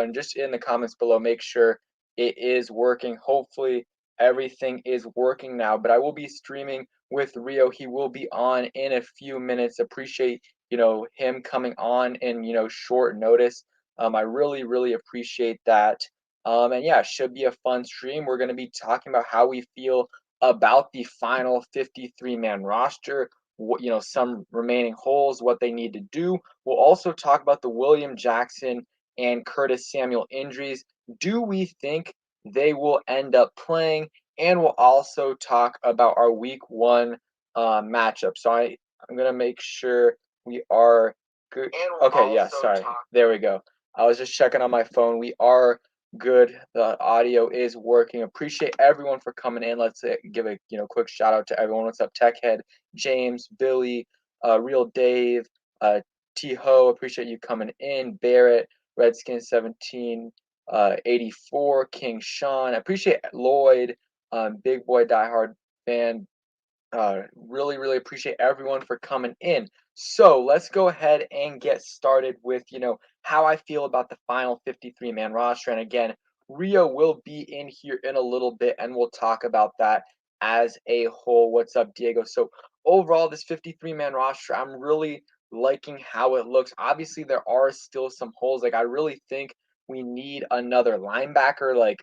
and just in the comments below, make sure it is working. Hopefully everything is working now, but I will be streaming with Rio. He will be on in a few minutes. Appreciate, him coming on in, short notice. I really, really appreciate that. And yeah, should be a fun stream. We're going to be talking about how we feel about the final 53-man roster, some remaining holes, what they need to do. We'll also talk about the William Jackson and Curtis Samuel injuries. Do we think they will end up playing? And we'll also talk about our week 1 matchup. So I'm going to make sure we are good. Okay, yeah, sorry. There we go. I was just checking on my phone. We are good. The audio is working. Appreciate everyone for coming in. Let's give a quick shout out to everyone. What's up, Techhead, James, Billy, Real Dave, T Ho. Appreciate you coming in. Barrett, Redskins 1784, King Sean. Appreciate Lloyd, Big Boy Diehard fan. Really, really appreciate everyone for coming in. So let's go ahead and get started with, how I feel about the final 53-man roster. And again, Rio will be in here in a little bit, and we'll talk about that as a whole. What's up, Diego? So overall, this 53-man roster, I'm really liking how it looks. Obviously, there are still some holes. Like, I really think we need another linebacker. Like,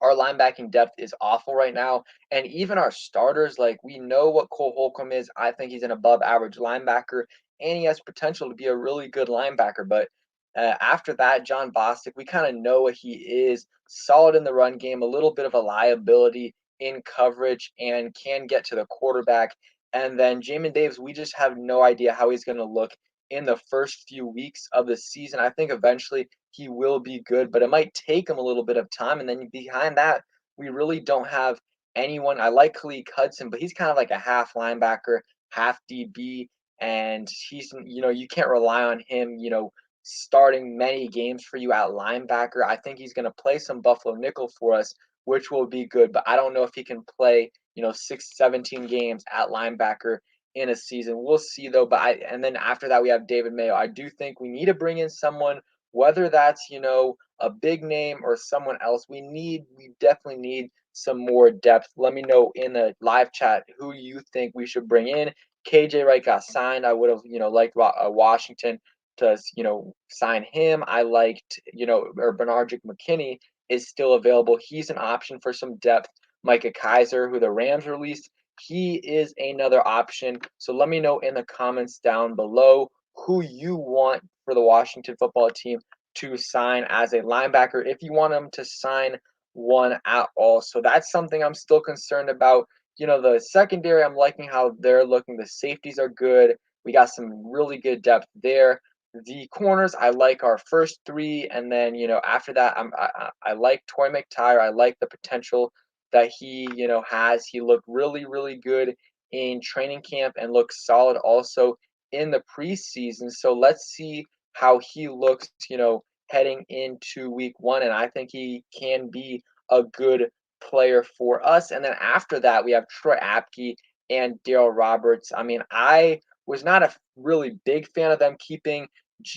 our linebacking depth is awful right now. And even our starters, like, we know what Cole Holcomb is. I think he's an above average linebacker, and he has potential to be a really good linebacker. But after that, John Bostic, we kind of know what he is. Solid in the run game, a little bit of a liability in coverage, and can get to the quarterback. And then Jamin Davis, we just have no idea how he's going to look in the first few weeks of the season. I think eventually he will be good, but it might take him a little bit of time. And then behind that, we really don't have anyone. I like Khalid Hudson, but he's kind of like a half linebacker, half DB. And he's, you can't rely on him, starting many games for you at linebacker. I think he's going to play some Buffalo nickel for us, which will be good. But I don't know if he can play, 17 games at linebacker in a season. We'll see though. And then after that, we have David Mayo. I do think we need to bring in someone, whether that's, a big name or someone else. We definitely need some more depth. Let me know in the live chat who you think we should bring in. KJ Wright got signed. I would have, liked Washington to, sign him. I liked, or Bernard McKinney is still available. He's an option for some depth. Micah Kaiser, who the Rams released, he is another option. So let me know in the comments down below who you want for the Washington football team to sign as a linebacker, if you want them to sign one at all. So that's something I'm still concerned about. The secondary, I'm liking how they're looking. The safeties are good. We got some really good depth there. The corners, I like our first three, and then after that, I like Toy McTire. I like the potential that he has. He looked really, really good in training camp and looks solid also in the preseason. So let's see how he looks, heading into week 1. And I think he can be a good player for us. And then after that, we have Troy Apke and Daryl Roberts. I mean, I was not a really big fan of them keeping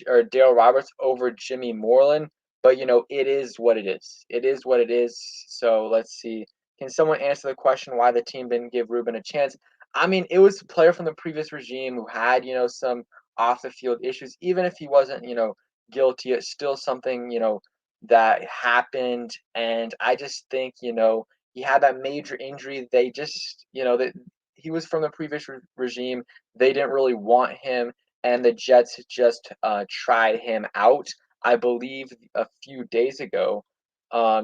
Daryl Roberts over Jimmy Moreland, but it is what it is. It is what it is. So let's see. Can someone answer the question why the team didn't give Ruben a chance? I mean, it was a player from the previous regime who had, some off the field issues. Even if he wasn't, guilty, it's still something, that happened. And I just think, he had that major injury. They just, that he was from the previous regime. They didn't really want him, and the Jets just tried him out, I believe, a few days ago.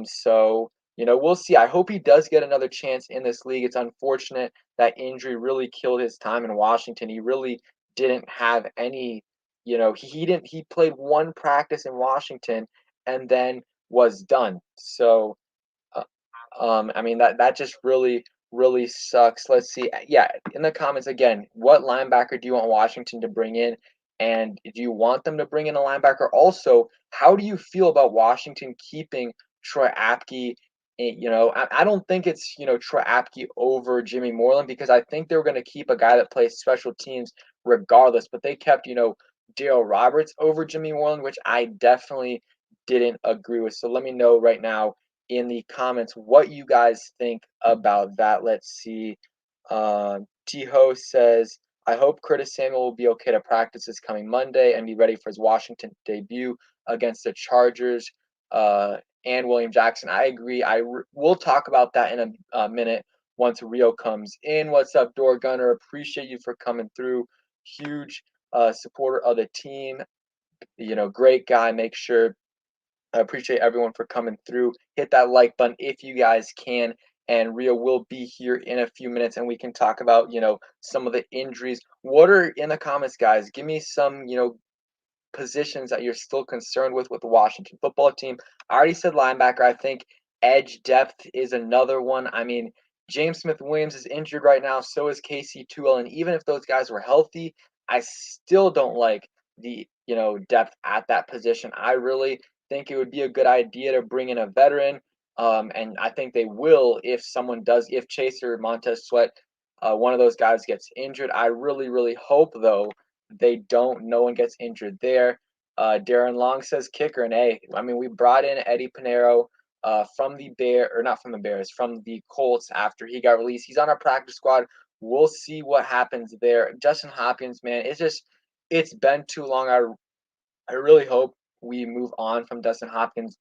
So we'll see. I hope he does get another chance in this league. It's unfortunate that injury really killed his time in Washington. He really didn't have any, he played one practice in Washington and then was done. So, I mean, that just really, really sucks. Let's see. Yeah, in the comments again, what linebacker do you want Washington to bring in? And do you want them to bring in a linebacker? Also, how do you feel about Washington keeping Troy Apke? I don't think it's, Troy Apke over Jimmy Moreland, because I think they were going to keep a guy that plays special teams regardless. But they kept, Daryl Roberts over Jimmy Moreland, which I definitely didn't agree with. So let me know right now in the comments what you guys think about that. Let's see. T-Ho says, I hope Curtis Samuel will be okay to practice this coming Monday and be ready for his Washington debut against the Chargers and William Jackson. I agree. We'll talk about that in a minute once Rio comes in. What's up, Door Gunner? Appreciate you for coming through. Huge supporter of the team. Great guy. Make sure I appreciate everyone for coming through. Hit that like button if you guys can. And Rio will be here in a few minutes and we can talk about, some of the injuries. What are in the comments, guys? Give me some, positions that you're still concerned with the Washington football team. I already said linebacker. I think edge depth is another one. I mean, James Smith-Williams is injured right now. So is Casey Toohill. And even if those guys were healthy, I still don't like the, depth at that position. I really think it would be a good idea to bring in a veteran. And I think they will if Chase or Montez Sweat, one of those guys gets injured. I really, really hope, though, no one gets injured there. Darren Long says kicker, and I mean, we brought in Eddie Pinheiro from the not from the Bears, from the Colts after he got released. He's on our practice squad. We'll see what happens there. Justin Hopkins, man, it's been too long. I really hope we move on from Dustin Hopkins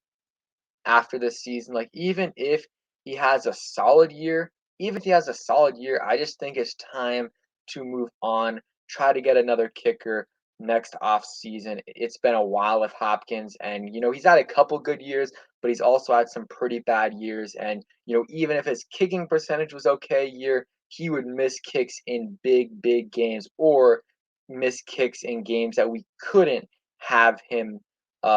after this season. Like, even if he has a solid year, I just think it's time to move on, try to get another kicker next off season. It's been a while with Hopkins, and he's had a couple good years, but he's also had some pretty bad years. And even if his kicking percentage was okay a year, he would miss kicks in big, big games or miss kicks in games that we couldn't have him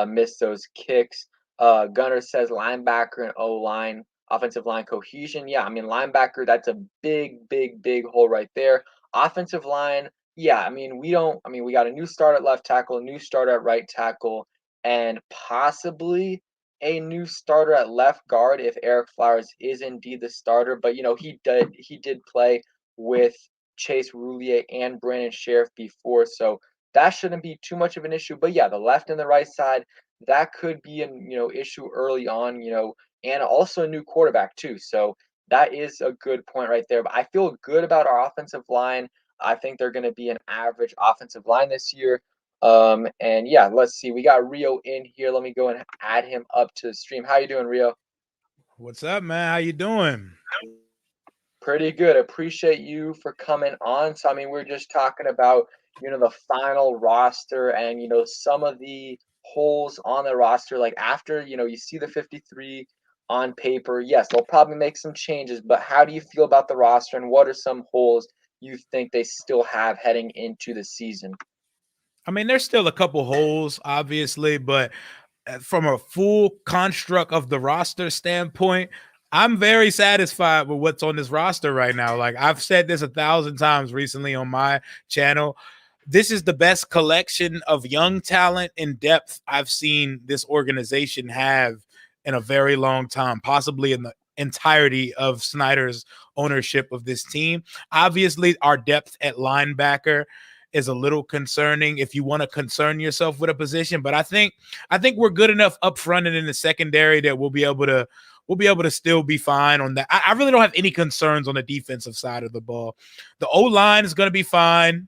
miss those kicks. Gunner says linebacker and O-line, offensive line cohesion. Yeah, I mean, linebacker, that's a big, big, big hole right there. Offensive line, yeah, I mean, we got a new start at left tackle, a new starter at right tackle, and possibly a new starter at left guard if Eric Flowers is indeed the starter. But he did play with Chase Roulier and Brandon Sheriff before, so that shouldn't be too much of an issue. But yeah, the left and the right side, that could be an issue early on, and also a new quarterback too. So that is a good point right there. But I feel good about our offensive line. I think they're going to be an average offensive line this year. And yeah, let's see. We got Rio in here. Let me go and add him up to the stream. How you doing, Rio? What's up, man? How you doing? Pretty good. Appreciate you for coming on. So, I mean, we're just talking about, the final roster and, some of the holes on the roster. Like after, you see the 53 on paper. Yes, they'll probably make some changes, but how do you feel about the roster and what are some holes you think they still have heading into the season? I mean, there's still a couple holes, obviously, but from a full construct of the roster standpoint, I'm very satisfied with what's on this roster right now. Like I've said this 1,000 times recently on my channel. This is the best collection of young talent and depth I've seen this organization have in a very long time, possibly in the entirety of Snyder's ownership of this team. Obviously, our depth at linebacker is a little concerning if you want to concern yourself with a position, but I think we're good enough up front and in the secondary that we'll be able to still be fine on that. I really don't have any concerns on the defensive side of the ball. The O-line is going to be fine.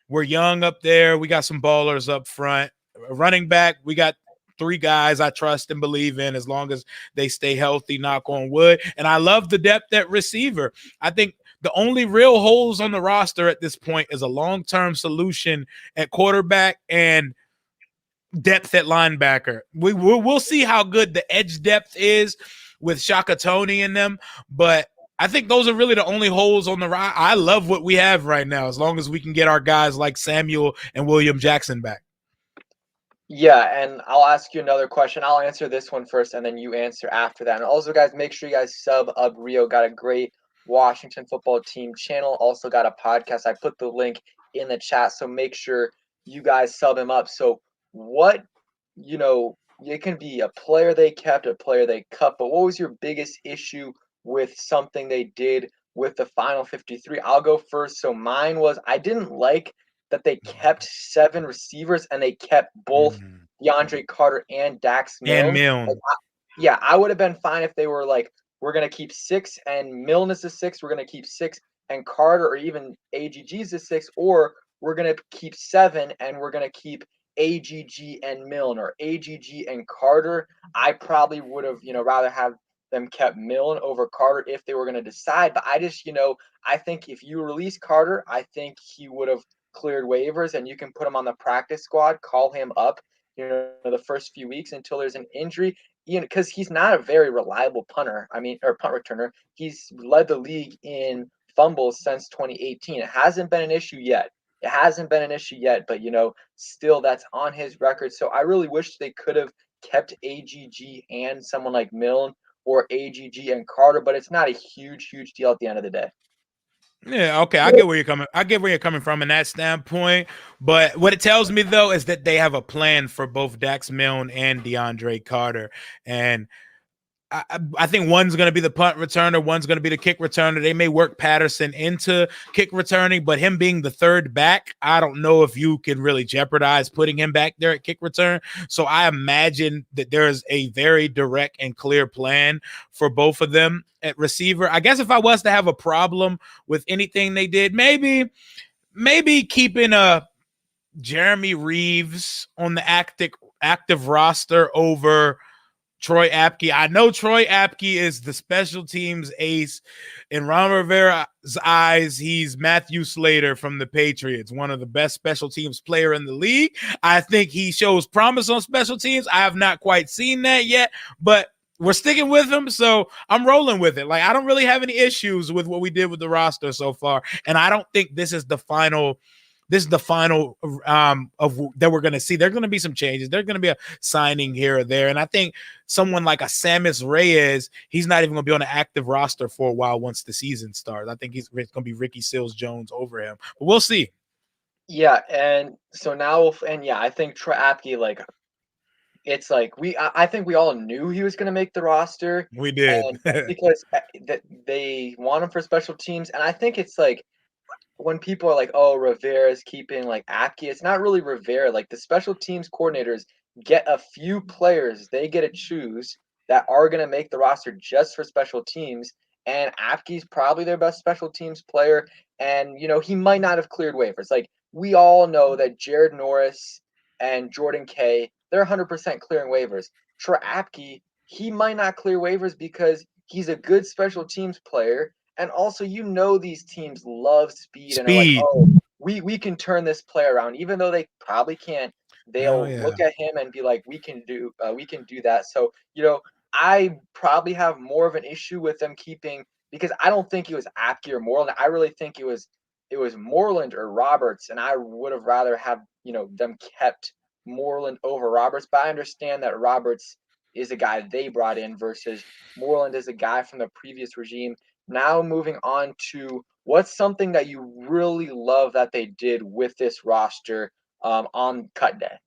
We're young up there. We got some ballers up front. Running back, we got three guys I trust and believe in as long as they stay healthy, knock on wood. And I love the depth at receiver. I think the only real holes on the roster at this point is a long-term solution at quarterback and depth at linebacker. We'll see how good the edge depth is with Shaka Tony in them, but I think those are really the only holes on the ride. I love what we have right now, as long as we can get our guys like Samuel and William Jackson back. Yeah, and I'll ask you another question. I'll answer this one first, and then you answer after that. And also, guys, make sure you guys sub up Rio. Got a great Washington football team channel. Also got a podcast. I put the link in the chat, so make sure you guys sub him up. So, it can be a player they kept, a player they cut, but what was your biggest issue with something they did with the final 53? I'll go first. So, mine was I didn't like that they kept 7 receivers and they kept both DeAndre Carter and Dax And Milne. Like, Milne. yeah, I would have been fine if they were like, we're gonna keep 6 and Milne is the 6, we're gonna keep 6 and Carter, or even AGG's the 6, or we're gonna keep 7 and we're gonna keep AGG and Milne, or AGG and Carter. I probably would have, rather have them kept Milne over Carter if they were going to decide. But I just, I think if you release Carter, I think he would have cleared waivers, and you can put him on the practice squad, call him up, the first few weeks until there's an injury. Because he's not a very reliable punter. I mean, or punt returner. He's led the league in fumbles since 2018. It hasn't been an issue yet. It hasn't been an issue yet, but still that's on his record. So I really wish they could have kept AGG and someone like Milne, or AGG and Carter, but it's not a huge, huge deal at the end of the day. Yeah, okay. I get where you're coming. I get where you're coming from in that standpoint. But what it tells me though is that they have a plan for both Dax Milne and DeAndre Carter. And I think one's going to be the punt returner, one's going to be the kick returner. They may work Patterson into kick returning, but him being the third back, I don't know if you can really jeopardize putting him back there at kick return. So I imagine that there's a very direct and clear plan for both of them at receiver. I guess if I was to have a problem with anything they did, maybe keeping a Jeremy Reeves on the active roster over Troy Apke. I know Troy Apke is the special teams ace. In Ron Rivera's eyes, he's Matthew Slater from the Patriots, one of the best special teams player in the league. I think he shows promise on special teams. I have not quite seen that yet, but we're sticking with him, so I'm rolling with it. Like, I don't really have any issues with what we did with the roster so far, and I don't think this is the final of that we're going to see. There's going to be some changes. There's going to be a signing here or there. And I think someone like a Samus Reyes, he's not even going to be on an active roster for a while once the season starts. I think he's going to be Ricky Seals-Jones over him. But we'll see. Yeah, and so now, I think Troy Apke, like, it's like I think we all knew he was going to make the roster, We did. and because that they want him for special teams, and I think it's like, when people are like, "Oh, Rivera's keeping like Apke," it's not really Rivera. Like, the special teams coordinators get a few players they get to choose that are going to make the roster just for special teams, and Apke's probably their best special teams player. And he might not have cleared waivers. Like, we all know that Jared Norris and Jordan Kay, they're 100% clearing waivers. For Apke, he might not clear waivers because he's a good special teams player, and also, these teams love speed and are like, Speed. "Oh, we can turn this play around," even though they probably can't. Oh, They'll yeah. look at him and be like, we can do that." So, I probably have more of an issue with them keeping, because I don't think it was Apke or Moreland. I really think it was Moreland or Roberts, and I would have rather have them kept Moreland over Roberts. But I understand that Roberts is a guy they brought in versus Moreland is a guy from the previous regime. Now moving on to, what's something that you really love that they did with this roster on cut day?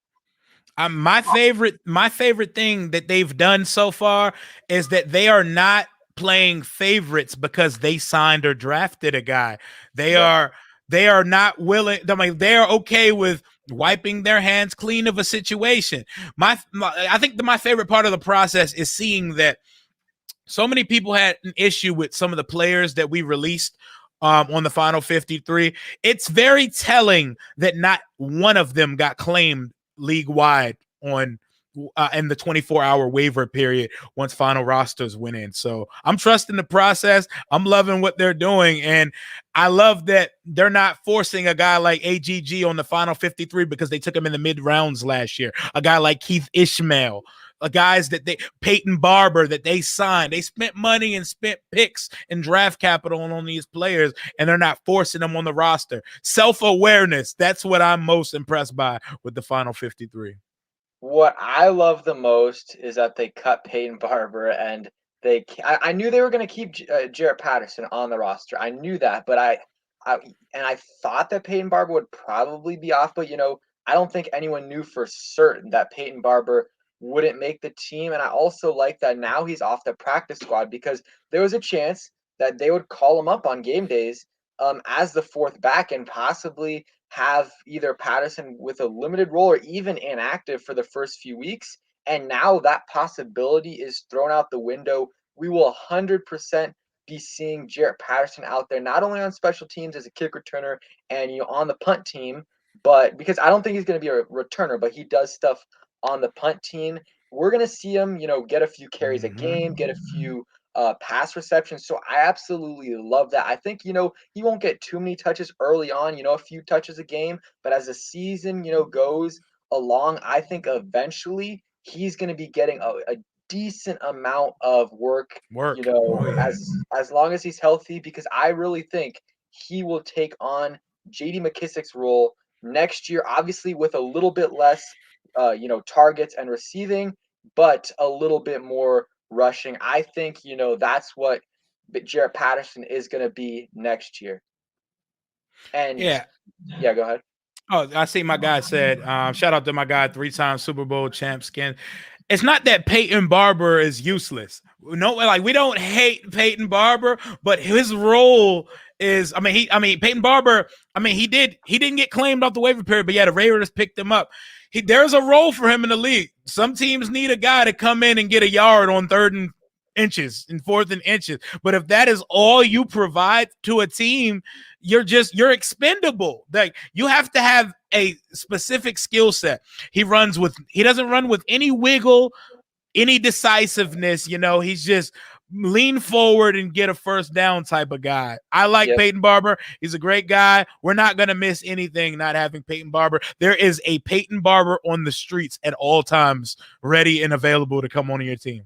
My favorite thing that they've done so far is that they are not playing favorites because they signed or drafted a guy. They Yep. are they are not willing. I mean, they are okay with wiping their hands clean of a situation. I think my favorite part of the process is seeing that so many people had an issue with some of the players that we released on the final 53. It's very telling that not one of them got claimed league wide on in the 24-hour waiver period once final rosters went in. So I'm trusting the process. I'm loving what they're doing. And I love that they're not forcing a guy like AGG on the final 53 because they took him in the mid rounds last year. A guy like Keith Ishmael, guys that Peyton Barber that they signed. They spent money and spent picks and draft capital on these players, and they're not forcing them on the roster. Self-awareness. That's what I'm most impressed by with the final 53. What I love the most is that they cut Peyton Barber, and I knew they were going to keep Jarrett Patterson on the roster. I knew that, but I thought that Peyton Barber would probably be off, but I don't think anyone knew for certain that Peyton Barber wouldn't make the team. And I also like that now he's off the practice squad, because there was a chance that they would call him up on game days as the fourth back, and possibly have either Patterson with a limited role or even inactive for the first few weeks. And now that possibility is thrown out the window. We will 100% be seeing Jarrett Patterson out there, not only on special teams as a kick returner and on the punt team, but because I don't think he's going to be a returner, but he does stuff on the punt team. We're going to see him, get a few carries a game, get a few pass receptions. So I absolutely love that. I think, he won't get too many touches early on, a few touches a game, but as the season, goes along, I think eventually he's going to be getting a decent amount of work, Work. Oh yeah. as long as he's healthy, because I really think he will take on JD McKissick's role next year, obviously with a little bit less, targets and receiving, but a little bit more rushing. I think, that's what Jarrett Patterson is going to be next year. And Yeah. yeah, go ahead. Oh, I see my guy said, shout out to my guy, 3-time Super Bowl champ Skin. It's not that Peyton Barber is useless. No, like we don't hate Peyton Barber, but his role is, Peyton Barber, he didn't get claimed off the waiver period, but yeah, the Raiders picked him up. There's a role for him in the league. Some teams need a guy to come in and get a yard on 3rd and 4th and inches. But if that is all you provide to a team, you're expendable. Like you have to have a specific skill set. He doesn't run with any wiggle, any decisiveness. He's just lean forward and get a first down type of guy. I like Yep. Peyton Barber. He's a great guy. We're not going to miss anything not having Peyton Barber. There is a Peyton Barber on the streets at all times, ready and available to come on your team.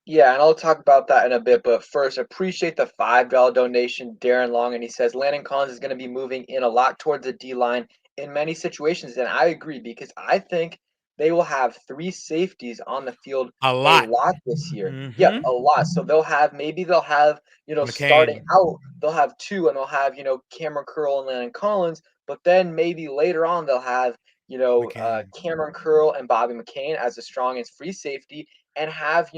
Yeah, and I'll talk about that in a bit, but first, appreciate the $5 donation, Darren Long, and he says Landon Collins is going to be moving in a lot towards the D line in many situations, and I agree because I think they will have 3 safeties on the field A a lot. lot this year. Yep, Mm-hmm. a lot. So maybe they'll have, starting McCain. out, they'll have 2, and they'll have, Cameron Curl and Landon Collins, but then maybe later on they'll have, McCain. Cameron Curl and Bobby McCain as the strongest free safety, and have,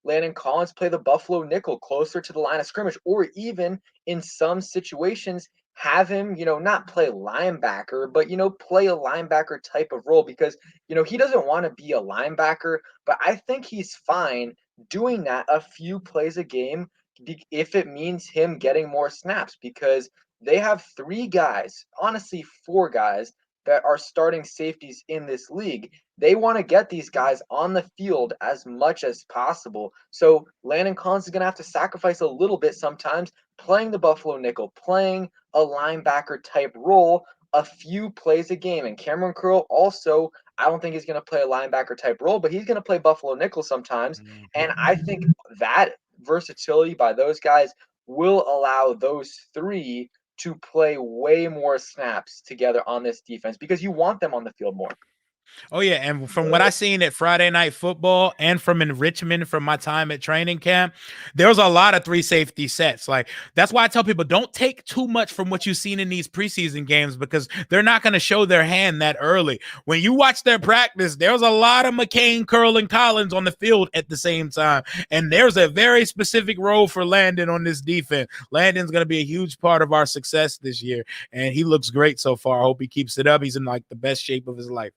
Landon Collins play the Buffalo nickel closer to the line of scrimmage, or even in some situations have him, not play linebacker, but play a linebacker type of role because he doesn't want to be a linebacker, but I think he's fine doing that a few plays a game if it means him getting more snaps because they have 3 guys, honestly 4 guys that are starting safeties in this league. They want to get these guys on the field as much as possible. So Landon Collins is going to have to sacrifice a little bit sometimes, playing the Buffalo nickel, playing a linebacker type role a few plays a game. And Cameron Curl also, I don't think he's going to play a linebacker type role, but he's going to play Buffalo nickel sometimes. And I think that versatility by those guys will allow those 3 to play way more snaps together on this defense because you want them on the field more. Oh yeah, and from what I seen at Friday Night Football and from in Richmond from my time at training camp, there was a lot of 3 safety sets. Like that's why I tell people don't take too much from what you've seen in these preseason games because they're not going to show their hand that early. When you watch their practice, there's a lot of McCain, Curl, and Collins on the field at the same time, and there's a very specific role for Landon on this defense. Landon's going to be a huge part of our success this year, and he looks great so far. I hope he keeps it up. He's in like the best shape of his life.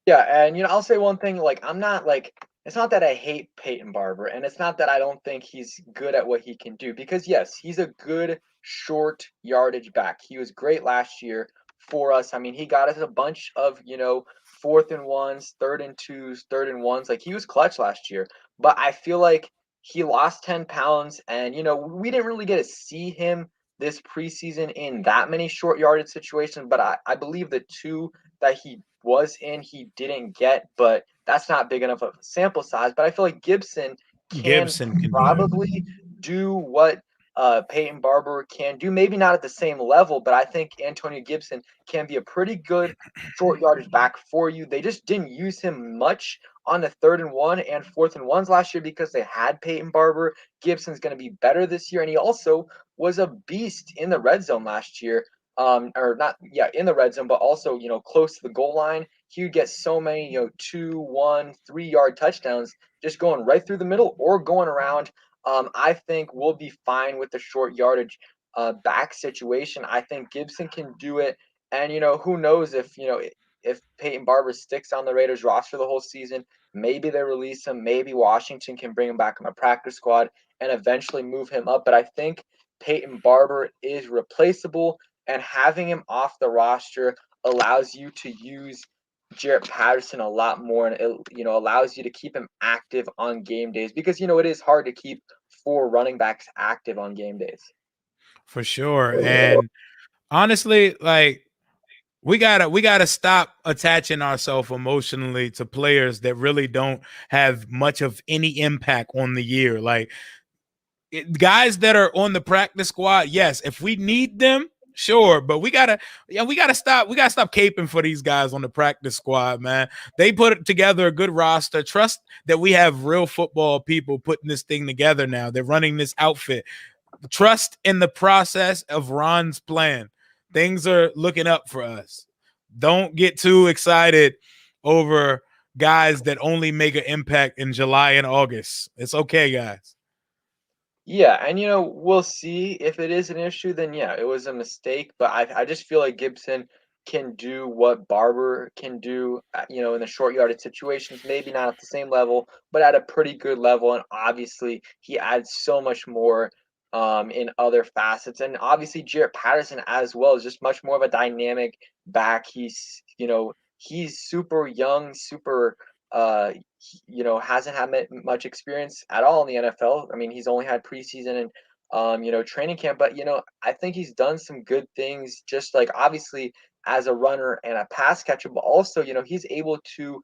Yeah, and I'll say one thing, like I'm not like it's not that I hate Peyton Barber, and it's not that I don't think he's good at what he can do, because yes, he's a good short yardage back. He was great last year for us. I mean, he got us a bunch of, 4th and 1s, 3rd and 2s, 3rd and 1s. Like he was clutch last year. But I feel like he lost 10 pounds, and we didn't really get to see him this preseason in that many short yardage situations, but I believe the 2 that he was in, he didn't get, but that's not big enough of a sample size. But I feel like Gibson can Gibson can do it. probably do what Peyton Barber can do. Maybe not at the same level, but I think Antonio Gibson can be a pretty good short yardage back for you. They just didn't use him much on the 3rd and 1 and 4th and 1s last year because they had Peyton Barber. Gibson's going to be better this year, and he also was a beast in the red zone last year. Or not, yeah, in the red zone, but also, close to the goal line. He would get so many, 2, 1, 3 yard touchdowns just going right through the middle or going around. I think we'll be fine with the short yardage back situation. I think Gibson can do it. And who knows if Peyton Barber sticks on the Raiders roster the whole season, maybe they release him, maybe Washington can bring him back on the practice squad and eventually move him up. But I think Peyton Barber is replaceable, and having him off the roster allows you to use Jarrett Patterson a lot more, and it allows you to keep him active on game days, because it is hard to keep four running backs active on game days. For sure. And honestly, like, we gotta stop attaching ourselves emotionally to players that really don't have much of any impact on the year. Like, guys that are on the practice squad, yes, if we need them, sure, but we gotta stop caping for these guys on the practice squad, man. They put together a good roster. Trust that we have real football people putting this thing together now. They're running this outfit. Trust in the process of Ron's plan. Things are looking up for us. Don't get too excited over guys that only make an impact in July and August. It's okay, guys. Yeah, and we'll see if it is an issue. Then yeah, it was a mistake. But I just feel like Gibson can do what Barber can do, in the short yardage situations. Maybe not at the same level, but at a pretty good level. And obviously, he adds so much more in other facets. And obviously, Jarrett Patterson as well is just much more of a dynamic back. He's super young, super hasn't had much experience at all in the NFL. I mean, he's only had preseason and training camp, but I think he's done some good things, just like obviously as a runner and a pass catcher, but also he's able to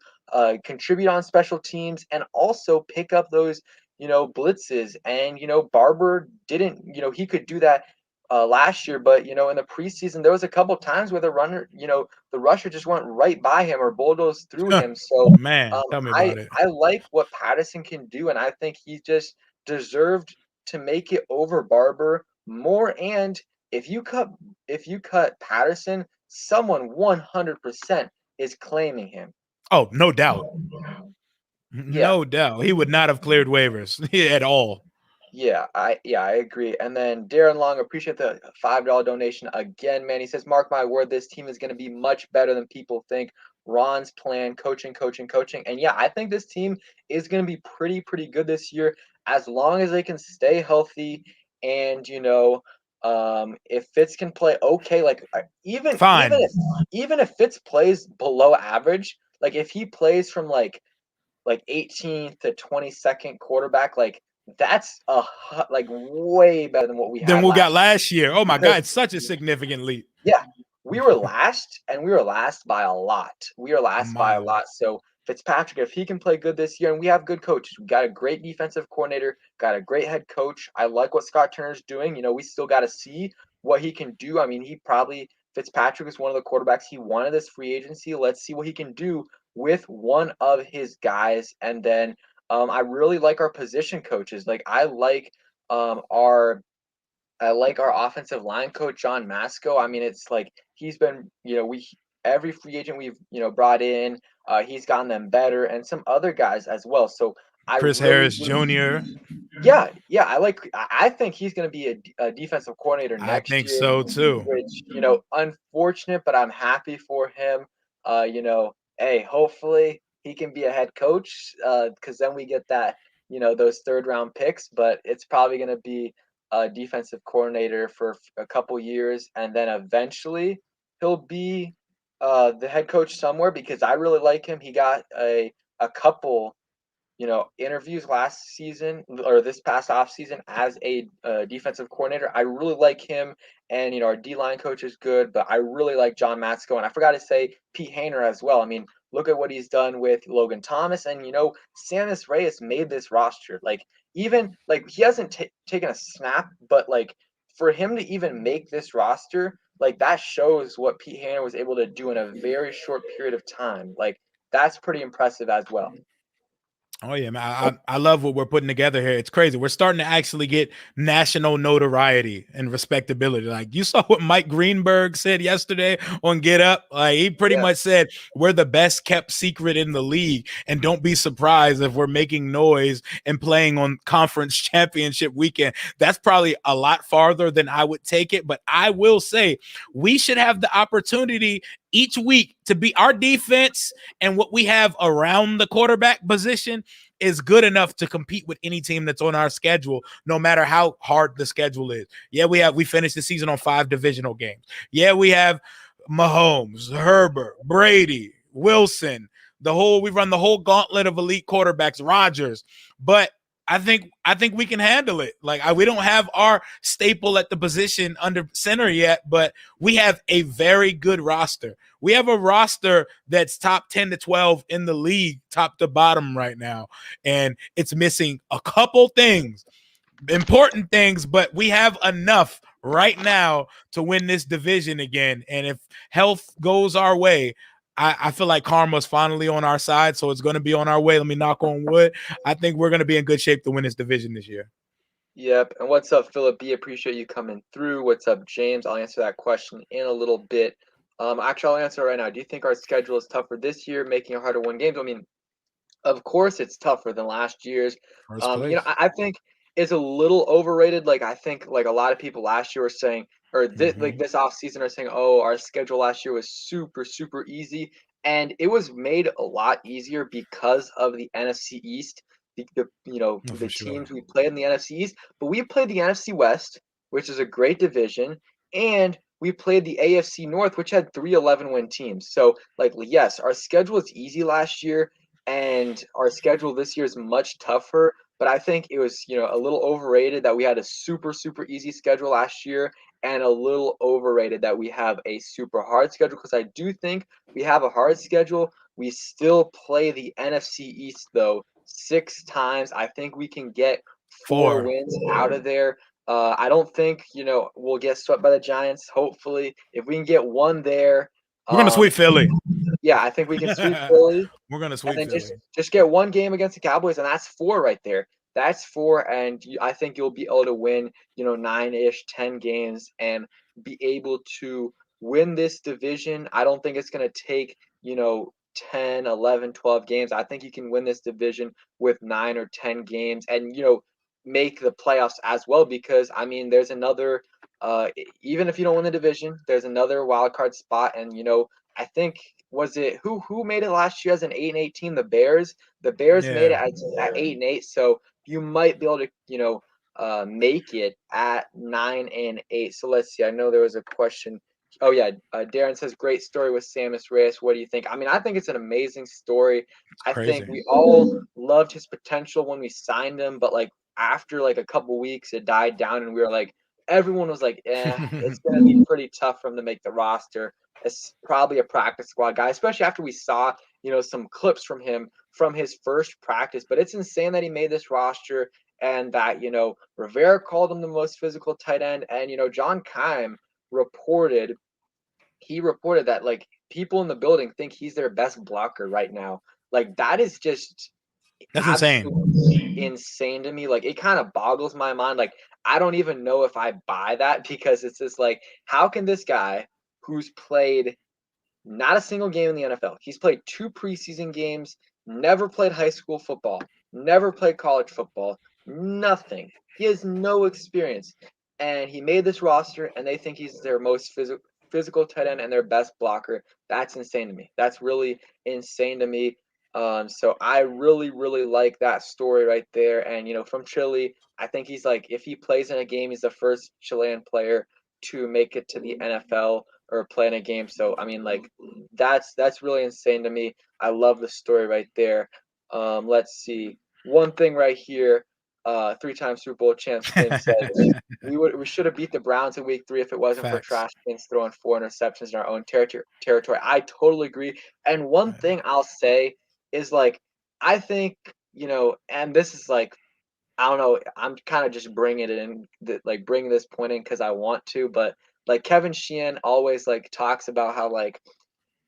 contribute on special teams and also pick up those blitzes. And Barber didn't, he could do that last year, but in the preseason there was a couple times where the rusher just went right by him or bulldozed through him. So Man, tell me I about it. I like what Patterson can do, and I think he just deserved to make it over Barber more. And if you cut Patterson, someone 100% is claiming him. Oh, no doubt. Yeah, No doubt. He would not have cleared waivers at all. I agree. And then Darren Long, appreciate the $5 donation again, man. He says, "Mark my word, this team is going to be much better than people think. Ron's plan, coaching, coaching, coaching." And yeah, I think this team is going to be pretty good this year as long as they can stay healthy. And if Fitz can play okay, like Fine. even if Fitz plays below average, like if he plays from like 18th to 22nd quarterback, like that's like way better than what we Than had we got last last year. Oh my because God, such a significant leap. yeah, we were last, and we were last by a lot. We are A last by a mile. lot. So Fitzpatrick, if he can play good this year, and we have good coaches, we got a great defensive coordinator, got a great head coach. I like what Scott Turner's doing. We still got to see what he can do. I mean, Fitzpatrick is one of the quarterbacks he wanted this free agency. Let's see what he can do with one of his guys. And then I really like our position coaches. Like our offensive line coach, John Masco. I mean, it's like he's been, we every free agent we've brought in, he's gotten them better, and some other guys as well. So I Chris really, Harris Jr. yeah, I think he's going to be a defensive coordinator I next think year, so too. which unfortunate, but I'm happy for him. Hey, hopefully he can be a head coach, because then we get that those third round picks. But it's probably going to be a defensive coordinator for a couple years, and then eventually he'll be the head coach somewhere, because I really like him. He got a couple interviews last season or this past off season as a defensive coordinator. I really like him, and our D line coach is good, but I really like John Matsko, and I forgot to say Pete Hayner as well. I mean, look at what he's done with Logan Thomas, and Samus Reyes made this roster. Like even like he hasn't taken a snap, but like for him to even make this roster, like that shows what Pete Hayner was able to do in a very short period of time. Like that's pretty impressive as well. Oh yeah, man. I love what we're putting together here. It's crazy. We're starting to actually get national notoriety and respectability. Like you saw what Mike Greenberg said yesterday on Get Up. Like he pretty Yeah. much said we're the best kept secret in the league, and don't be surprised if we're making noise and playing on conference championship weekend. That's probably a lot farther than I would take it, but I will say we should have the opportunity each week to be our defense and what we have around the quarterback position is good enough to compete with any team that's on our schedule, no matter how hard the schedule is. Yeah, we finished the season on 5 divisional games. Yeah, we have Mahomes, Herbert, Brady, Wilson, we run the whole gauntlet of elite quarterbacks, Rodgers. But I think we can handle it. Like we don't have our staple at the position under center yet, but we have a very good roster. We have a roster that's top 10 to 12 in the league, top to bottom right now. And it's missing a couple things, important things, but we have enough right now to win this division again. And if health goes our way, I feel like karma's finally on our side, so it's going to be on our way. Let me knock on wood. I think we're going to be in good shape to win this division this year. Yep. And what's up, Philip B? Appreciate you coming through. What's up, James? I'll answer that question in a little bit. Actually, I'll answer it right now. Do you think our schedule is tougher this year, making it harder to win games? I mean, of course, it's tougher than last year's. First You know, place. I think it's a little overrated. Like I think like a lot of people last year were saying, or like Mm-hmm. this off season are saying, oh, our schedule last year was super easy, and it was made a lot easier because of the NFC East. The Oh, the for sure. teams we played in the NFC East, but we played the NFC West, which is a great division, and we played the AFC North, which had 3 11-win teams. So, like, yes, our schedule was easy last year, and our schedule this year is much tougher. But I think it was, a little overrated that we had a super easy schedule last year, and a little overrated that we have a super hard schedule. Because I do think we have a hard schedule. We still play the NFC East though 6 times. I think we can get 4 4. wins out of there. I don't think we'll get swept by the Giants. Hopefully, if we can get one there, We're going to um, sweep Philly. yeah, I think we can sweep Philly, We're going to and sweep then just Philly. just get one game against the Cowboys, and that's 4 right there. That's 4, and I think you'll be able to win, 9-ish, 10 games, and be able to win this division. I don't think it's going to take, 10, 11, 12 games. I think you can win this division with 9 or 10 games, and make the playoffs as well. Because I mean, there's another. Even if you don't win the division, there's another wild card spot, and I think was it who made it last year as an 8-8 team? The Bears. The Bears made Yeah. it at 8-8, so you might be able to make it at 9-8. So let's see. I know there was a question. Oh yeah, Darren says great story with Samus Reyes. What do you think? I mean, I think it's an amazing story. It's I think crazy. we all loved his potential when we signed him, but like after like a couple weeks, it died down, and we were like, everyone was like, it's gonna be pretty tough for him to make the roster. It's probably a practice squad guy, especially after we saw, some clips from him from his first practice. But it's insane that he made this roster, and that, Rivera called him the most physical tight end. And, John Keim reported, that like people in the building think he's their best blocker right now. Like that is just That's insane. absolutely insane to me. Like it kind of boggles my mind. Like I don't even know if I buy that, because it's just like, how can this guy who's played not a single game in the NFL, he's played 2 preseason games, never played high school football, never played college football, nothing. He has no experience, and he made this roster, and they think he's their most physical tight end and their best blocker. That's insane to me. That's really insane to me. So I really like that story right there. And from Chile, I think he's like, if he plays in a game, he's the first Chilean player to make it to the NFL or play in a game. So I mean, like, that's really insane to me. I love the story right there. Let's see. One thing right here. 3-time Super Bowl champ Spin said we should have beat the Browns in week 3 if it wasn't for Facts. Trash Spins throwing 4 interceptions in our own territory. I totally agree. And one thing I'll say is like, I think, and this is like, I don't know, I'm kind of just bringing it in, like bringing this point in because I want to, but like Kevin Sheehan always like talks about how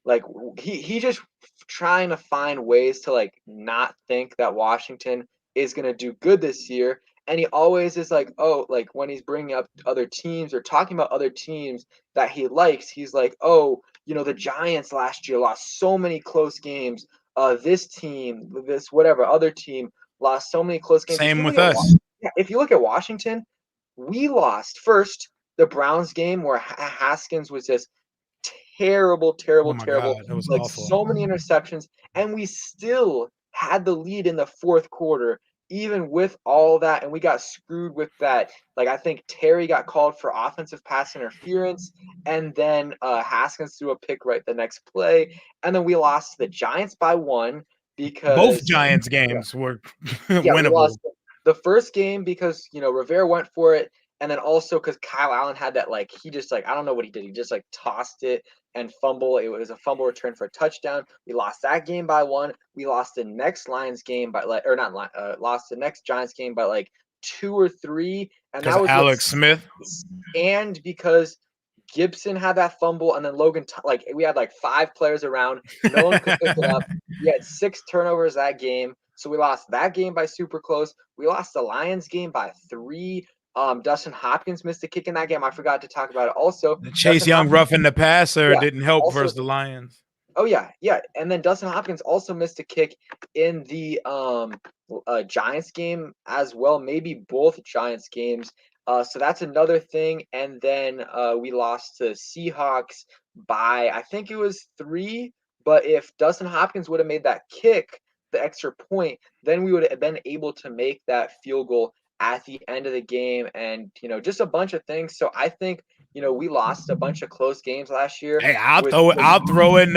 like he just trying to find ways to like not think that Washington is going to do good this year. And he always is like, oh, like when he's bringing up other teams or talking about other teams that he likes, he's like, oh, the Giants last year lost so many close games. This team, this whatever other team lost so many close games. Same with us. If you look at Washington, we lost first the Browns game where Haskins was just terrible, Oh terrible, my terrible. God, that was Like awful. so many interceptions, and we still had the lead in the fourth quarter, even with all that, and we got screwed with that. Like I think Terry got called for offensive pass interference, and then Haskins threw a pick right the next play, and then we lost to the Giants by one Both because Giants yeah, games were yeah, we winnable. lost the first game because Rivera went for it, and then also because Kyle Allen had that like he just like I don't know what he did. He just like tossed it and fumble. It was a fumble return for a touchdown. We lost that game by one. We lost the next Lions game by like or not lost the next Giants game by like 2 or 3, and Because that was with Alex Smith. and because Gibson had that fumble, and then like we had like 5 players around, no one could pick it up. We had 6 turnovers that game, so we lost that game by super close. We lost the Lions game by 3. Dustin Hopkins missed a kick in that game. I forgot to talk about it. Also, The Chase Dustin Young Hopkins, roughing the passer yeah, didn't help also versus the Lions. oh yeah, yeah, and then Dustin Hopkins also missed a kick in the Giants game as well, maybe both Giants games. So that's another thing. And then we lost to Seahawks by I think it was 3. But if Dustin Hopkins would have made that kick, the extra point, then we would have been able to make that field goal at the end of the game, and just a bunch of things. So I think we lost a bunch of close games last year Hey, with I'll throw in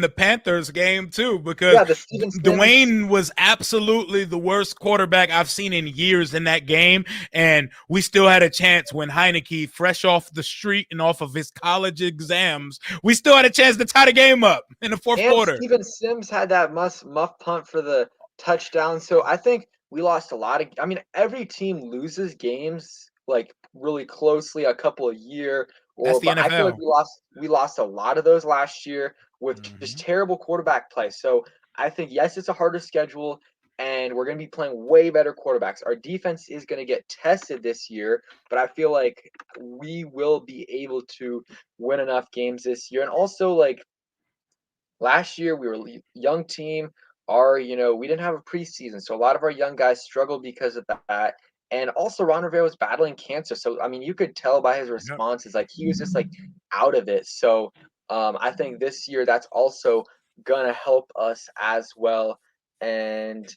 the Panthers game too, because yeah, the Steven Sims. Dwayne was absolutely the worst quarterback I've seen in years in that game, and we still had a chance when Heineke, fresh off the street and off of his college exams, we still had a chance to tie the game up in the fourth And quarter. Steven Sims had that muff punt for the touchdown. So I think we lost a lot of. I mean, every team loses games like really closely a couple a year, That's the but I feel like NFL. we lost a lot of those last year with just Mhm. terrible quarterback play. So I think yes, it's a harder schedule, and we're going to be playing way better quarterbacks. Our defense is going to get tested this year, but I feel like we will be able to win enough games this year, and also like last year we were a young team. We didn't have a preseason, so a lot of our young guys struggled because of that. And also, Ron Rivera was battling cancer, so I mean, you could tell by his Yep. responses, like he was just like out of it. So I think this year that's also gonna help us as well. And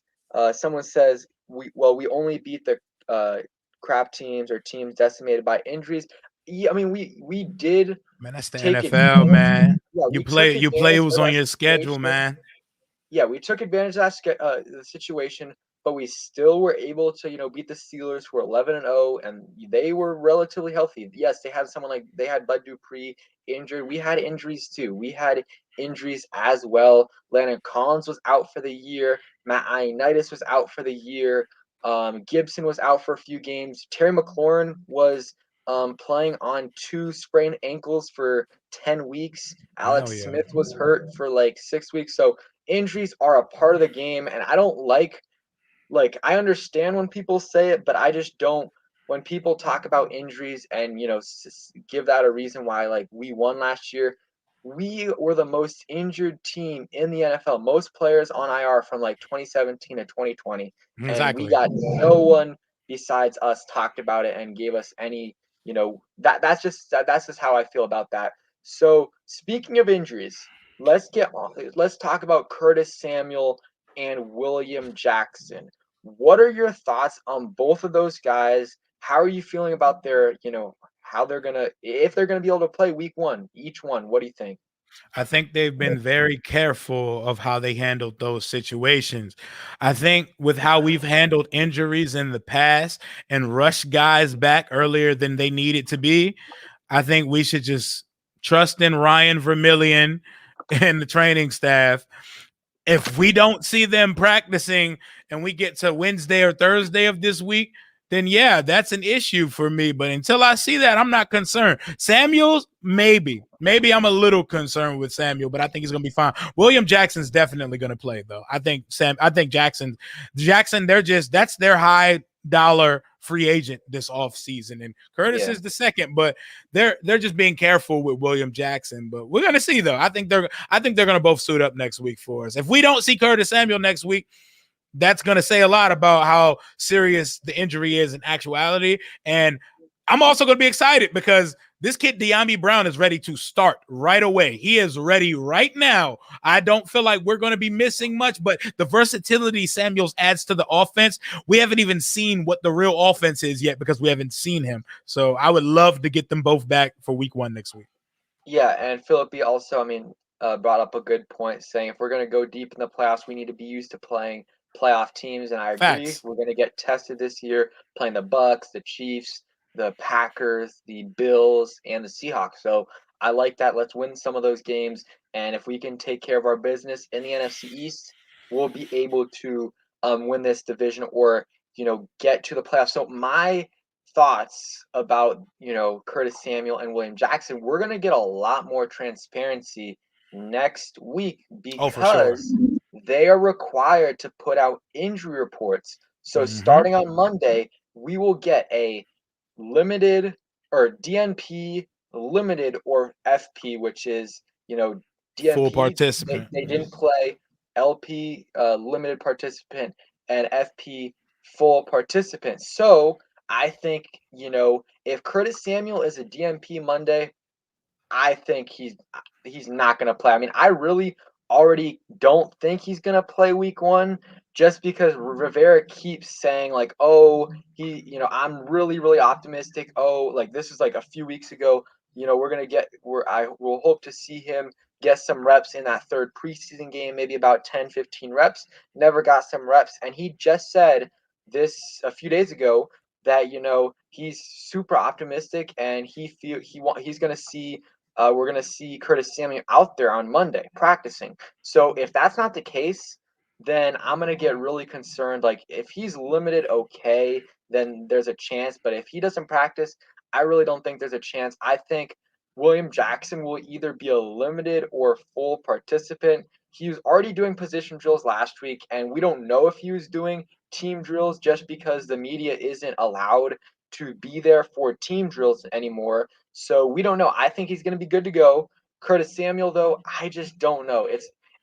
someone says we only beat the crap teams or teams decimated by injuries. Yeah, I mean we did Man, that's the take NFL, advantage. man. Yeah, You we took play advantage who's of on that your schedule, situation. man. Yeah, we took advantage of the situation, but we still were able to, beat the Steelers, who were 11-0, and they were relatively healthy. Yes, they had Bud Dupree injured. We had injuries too. We had injuries as well. Landon Collins was out for the year. Matt Ioannidis was out for the year. Gibson was out for a few games. Terry McLaurin was playing on 2 sprained ankles for 10 weeks. Hell Alex yeah. Smith was hurt for like 6 weeks. So injuries are a part of the game, and I don't like I understand when people say it, but I just don't when people talk about injuries and give that a reason why like we won last year. We were the most injured team in the NFL, most players on IR from like 2017 to 2020, and we Exactly. got no one besides us talked about it and gave us any that's just how I feel about that. So speaking of injuries, let's talk about Curtis Samuel and William Jackson. What are your thoughts on both of those guys? How are you feeling about how if they're gonna be able to play week 1, each one? What do you think? I think they've been very careful of how they handled those situations. I think with how we've handled injuries in the past and rushed guys back earlier than they needed to be, I think we should just trust in Ryan Vermillion and the training staff. If we don't see them practicing and we get to Wednesday or Thursday of this week, then yeah, that's an issue for me. But until I see that, I'm not concerned. Samuels, maybe. Maybe I'm a little concerned with Samuel, but I think he's gonna be fine. William Jackson's definitely gonna play though. I think Jackson, that's their high dollar free agent this offseason. And Curtis Yeah. is the second, but they're just being careful with William Jackson. But we're gonna see though. I think they're gonna both suit up next week for us. If we don't see Curtis Samuel next week, that's going to say a lot about how serious the injury is in actuality. And I'm also going to be excited because this kid, De'Ami Brown, is ready to start right away. He is ready right now. I don't feel like we're going to be missing much, but the versatility Samuels adds to the offense, we haven't even seen what the real offense is yet because we haven't seen him. So I would love to get them both back for week 1 next week. Yeah, and Philippi also, I mean, brought up a good point, saying if we're going to go deep in the playoffs, we need to be used to playing playoff teams. And I agree, Facts. we're going to get tested this year, playing the Bucks, the Chiefs, the Packers, the Bills, and the Seahawks. So I like that. Let's win some of those games, and if we can take care of our business in the NFC East, we'll be able to win this division or get to the playoffs. So my thoughts about Curtis Samuel and William Jackson, we're gonna get a lot more transparency next week Oh, for sure. because they are required to put out injury reports. So Mm-hmm. starting on Monday, we will get a limited or DNP limited or FP, which is Full DNP participant. they didn't play, LP limited participant, and FP full participant. So I think, if Curtis Samuel is a DNP Monday, I think he's not going to play. I mean, I really already don't think he's going to play week 1 just because Rivera keeps saying like, "Oh, I'm really really optimistic. Oh, like this is like a few weeks ago, we're going to I will hope to see him get some reps in that third preseason game, maybe about 10, 15 reps. Never got some reps, and he just said this a few days ago that he's super optimistic and he's going to see we're going to see Curtis Samuel out there on Monday practicing. So if that's not the case, then I'm going to get really concerned. Like if he's limited, okay, then there's a chance. But if he doesn't practice, I really don't think there's a chance. I think William Jackson will either be a limited or full participant. He was already doing position drills last week, and we don't know if he was doing team drills just because the media isn't allowed to be there for team drills anymore. So we don't know. I think he's going to be good to go. Curtis Samuel, though, I just don't know.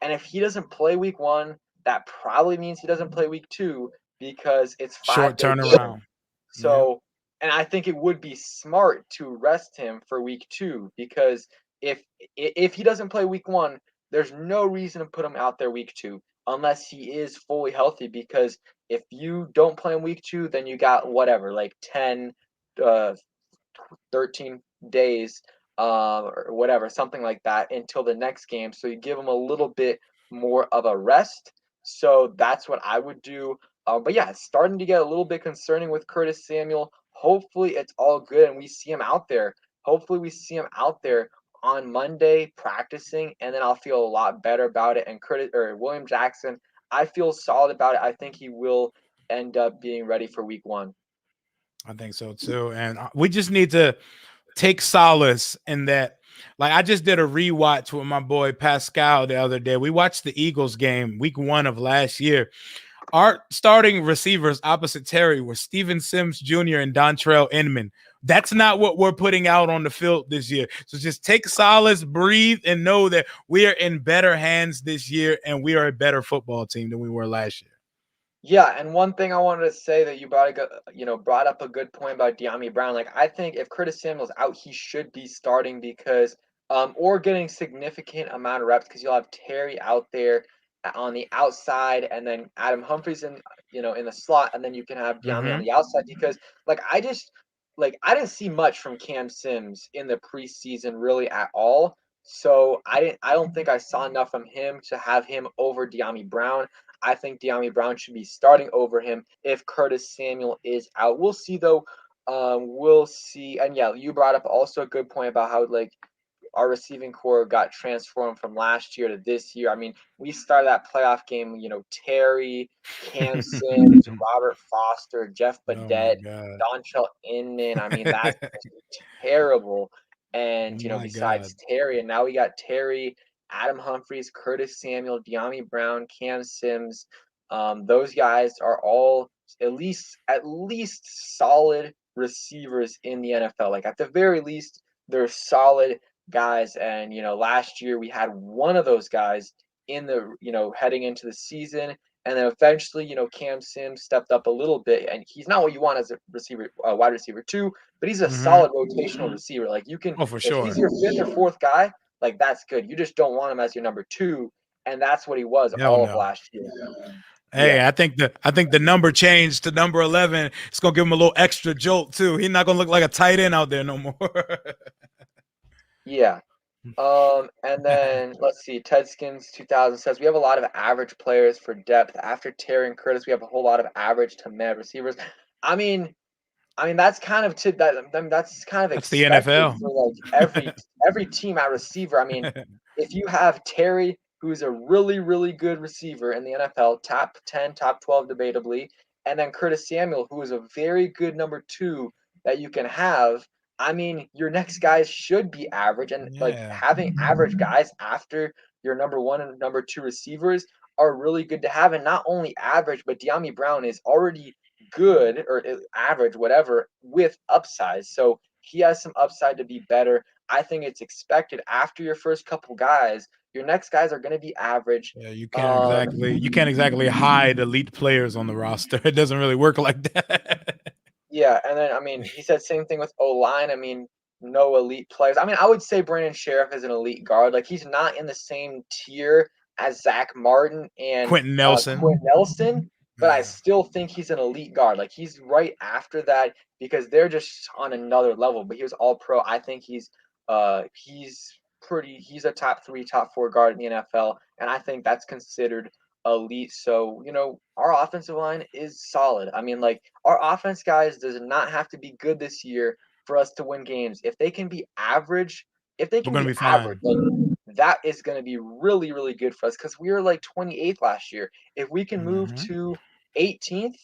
And if he doesn't play week 1, that probably means he doesn't play week 2 because it's Short 5-day game. turnaround. Yeah. So, and I think it would be smart to rest him for week 2 because if he doesn't play week 1, there's no reason to put him out there week 2 unless he is fully healthy. Because if you don't play him week 2, then you got whatever, like 10, uh, 13 days or whatever, something like that, until the next game. So you give them a little bit more of a rest. So that's what I would do. But yeah, it's starting to get a little bit concerning with Curtis Samuel. Hopefully it's all good and we see him out there. Hopefully we see him out there on Monday practicing, and then I'll feel a lot better about it. And Curtis or William Jackson, I feel solid about it. I think he will end up being ready for week 1. I think so too. And we just need to take solace in that. Like I just did a rewatch with my boy Pascal the other day. We watched the Eagles game week 1 of last year. Our starting receivers opposite Terry were Steven Sims Jr. and Dontrell Inman. That's not what we're putting out on the field this year. So just take solace, breathe, and know that we are in better hands this year and we are a better football team than we were last year. Yeah, and one thing I wanted to say that you brought up a good point about De'Ami Brown. Like I think if Curtis Samuel's out, he should be starting because or getting significant amount of reps because you'll have Terry out there on the outside and then Adam Humphries in the slot, and then you can have De'Ami on Mm-hmm. the outside because I didn't see much from Cam Sims in the preseason really at all. So I don't think I saw enough from him to have him over De'Ami Brown. I think De'Ami Brown should be starting over him if Curtis Samuel is out. We'll see though. We'll see. And yeah, you brought up also a good point about how like our receiving core got transformed from last year to this year. I mean, we started that playoff game, Terry, Cam Sims, Robert Foster, Jeff Oh my Badet, God. Dontrell Inman. I mean, that's terrible. Oh And, my God. besides Terry, and now we got Terry, Adam Humphries, Curtis Samuel, De'Ami Brown, Cam Sims. Those guys are all at least solid receivers in the NFL. Like at the very least, they're solid guys. And last year we had one of those guys in the heading into the season, and then eventually Cam Sims stepped up a little bit, and he's not what you want as a receiver, wide receiver too, but he's a Mhm. solid rotational receiver. Like you can, Oh, for if he's sure. your fifth or fourth guy, like that's good. You just don't want him as your number two, and that's what he was Hell all of no. last year. Yeah. Hey, I think the number changed to number 11. It's gonna give him a little extra jolt too. He's not gonna look like a tight end out there no more. Yeah. And then let's see, Ted Skins 2000 says we have a lot of average players for depth. After Terry and Curtis, we have a whole lot of average to mid receivers. I mean, that's kind of that's kind of That's the expected NFL. for like every team at receiver. I mean, if you have Terry, who's a really really good receiver in the NFL, top 10, top 12 debatably, and then Curtis Samuel, who is a very good number two that you can have. I mean, your next guys should be average, and like Yeah. having average guys after your number one and number two receivers are really good to have. And not only average, but De'Ami Brown is already good or average, whatever, with upside. So he has some upside to be better. I think it's expected after your first couple guys, your next guys are going to be average. Yeah, Um, you can't exactly hide elite players on the roster. It doesn't really work like that. yeah, and then I mean, he said same thing with O line. I mean, no elite players. I mean, I would say Brandon Sheriff is an elite guard. Like he's not in the same tier as Zach Martin and Quentin Nelson. Quinn Nelson, but I Yeah. still think he's an elite guard. Like he's right after that because they're just on another level. But he was all pro. I think he's a top three, top four guard in the NFL, and I think that's considered elite. So, our offensive line is solid. I mean, like our offense guys does not have to be good this year for us to win games. If they can be average, if they We're can gonna be be average, fine. like that is going to be really, really good for us because we were like 28th last year. If we can move Mhm. to 18th,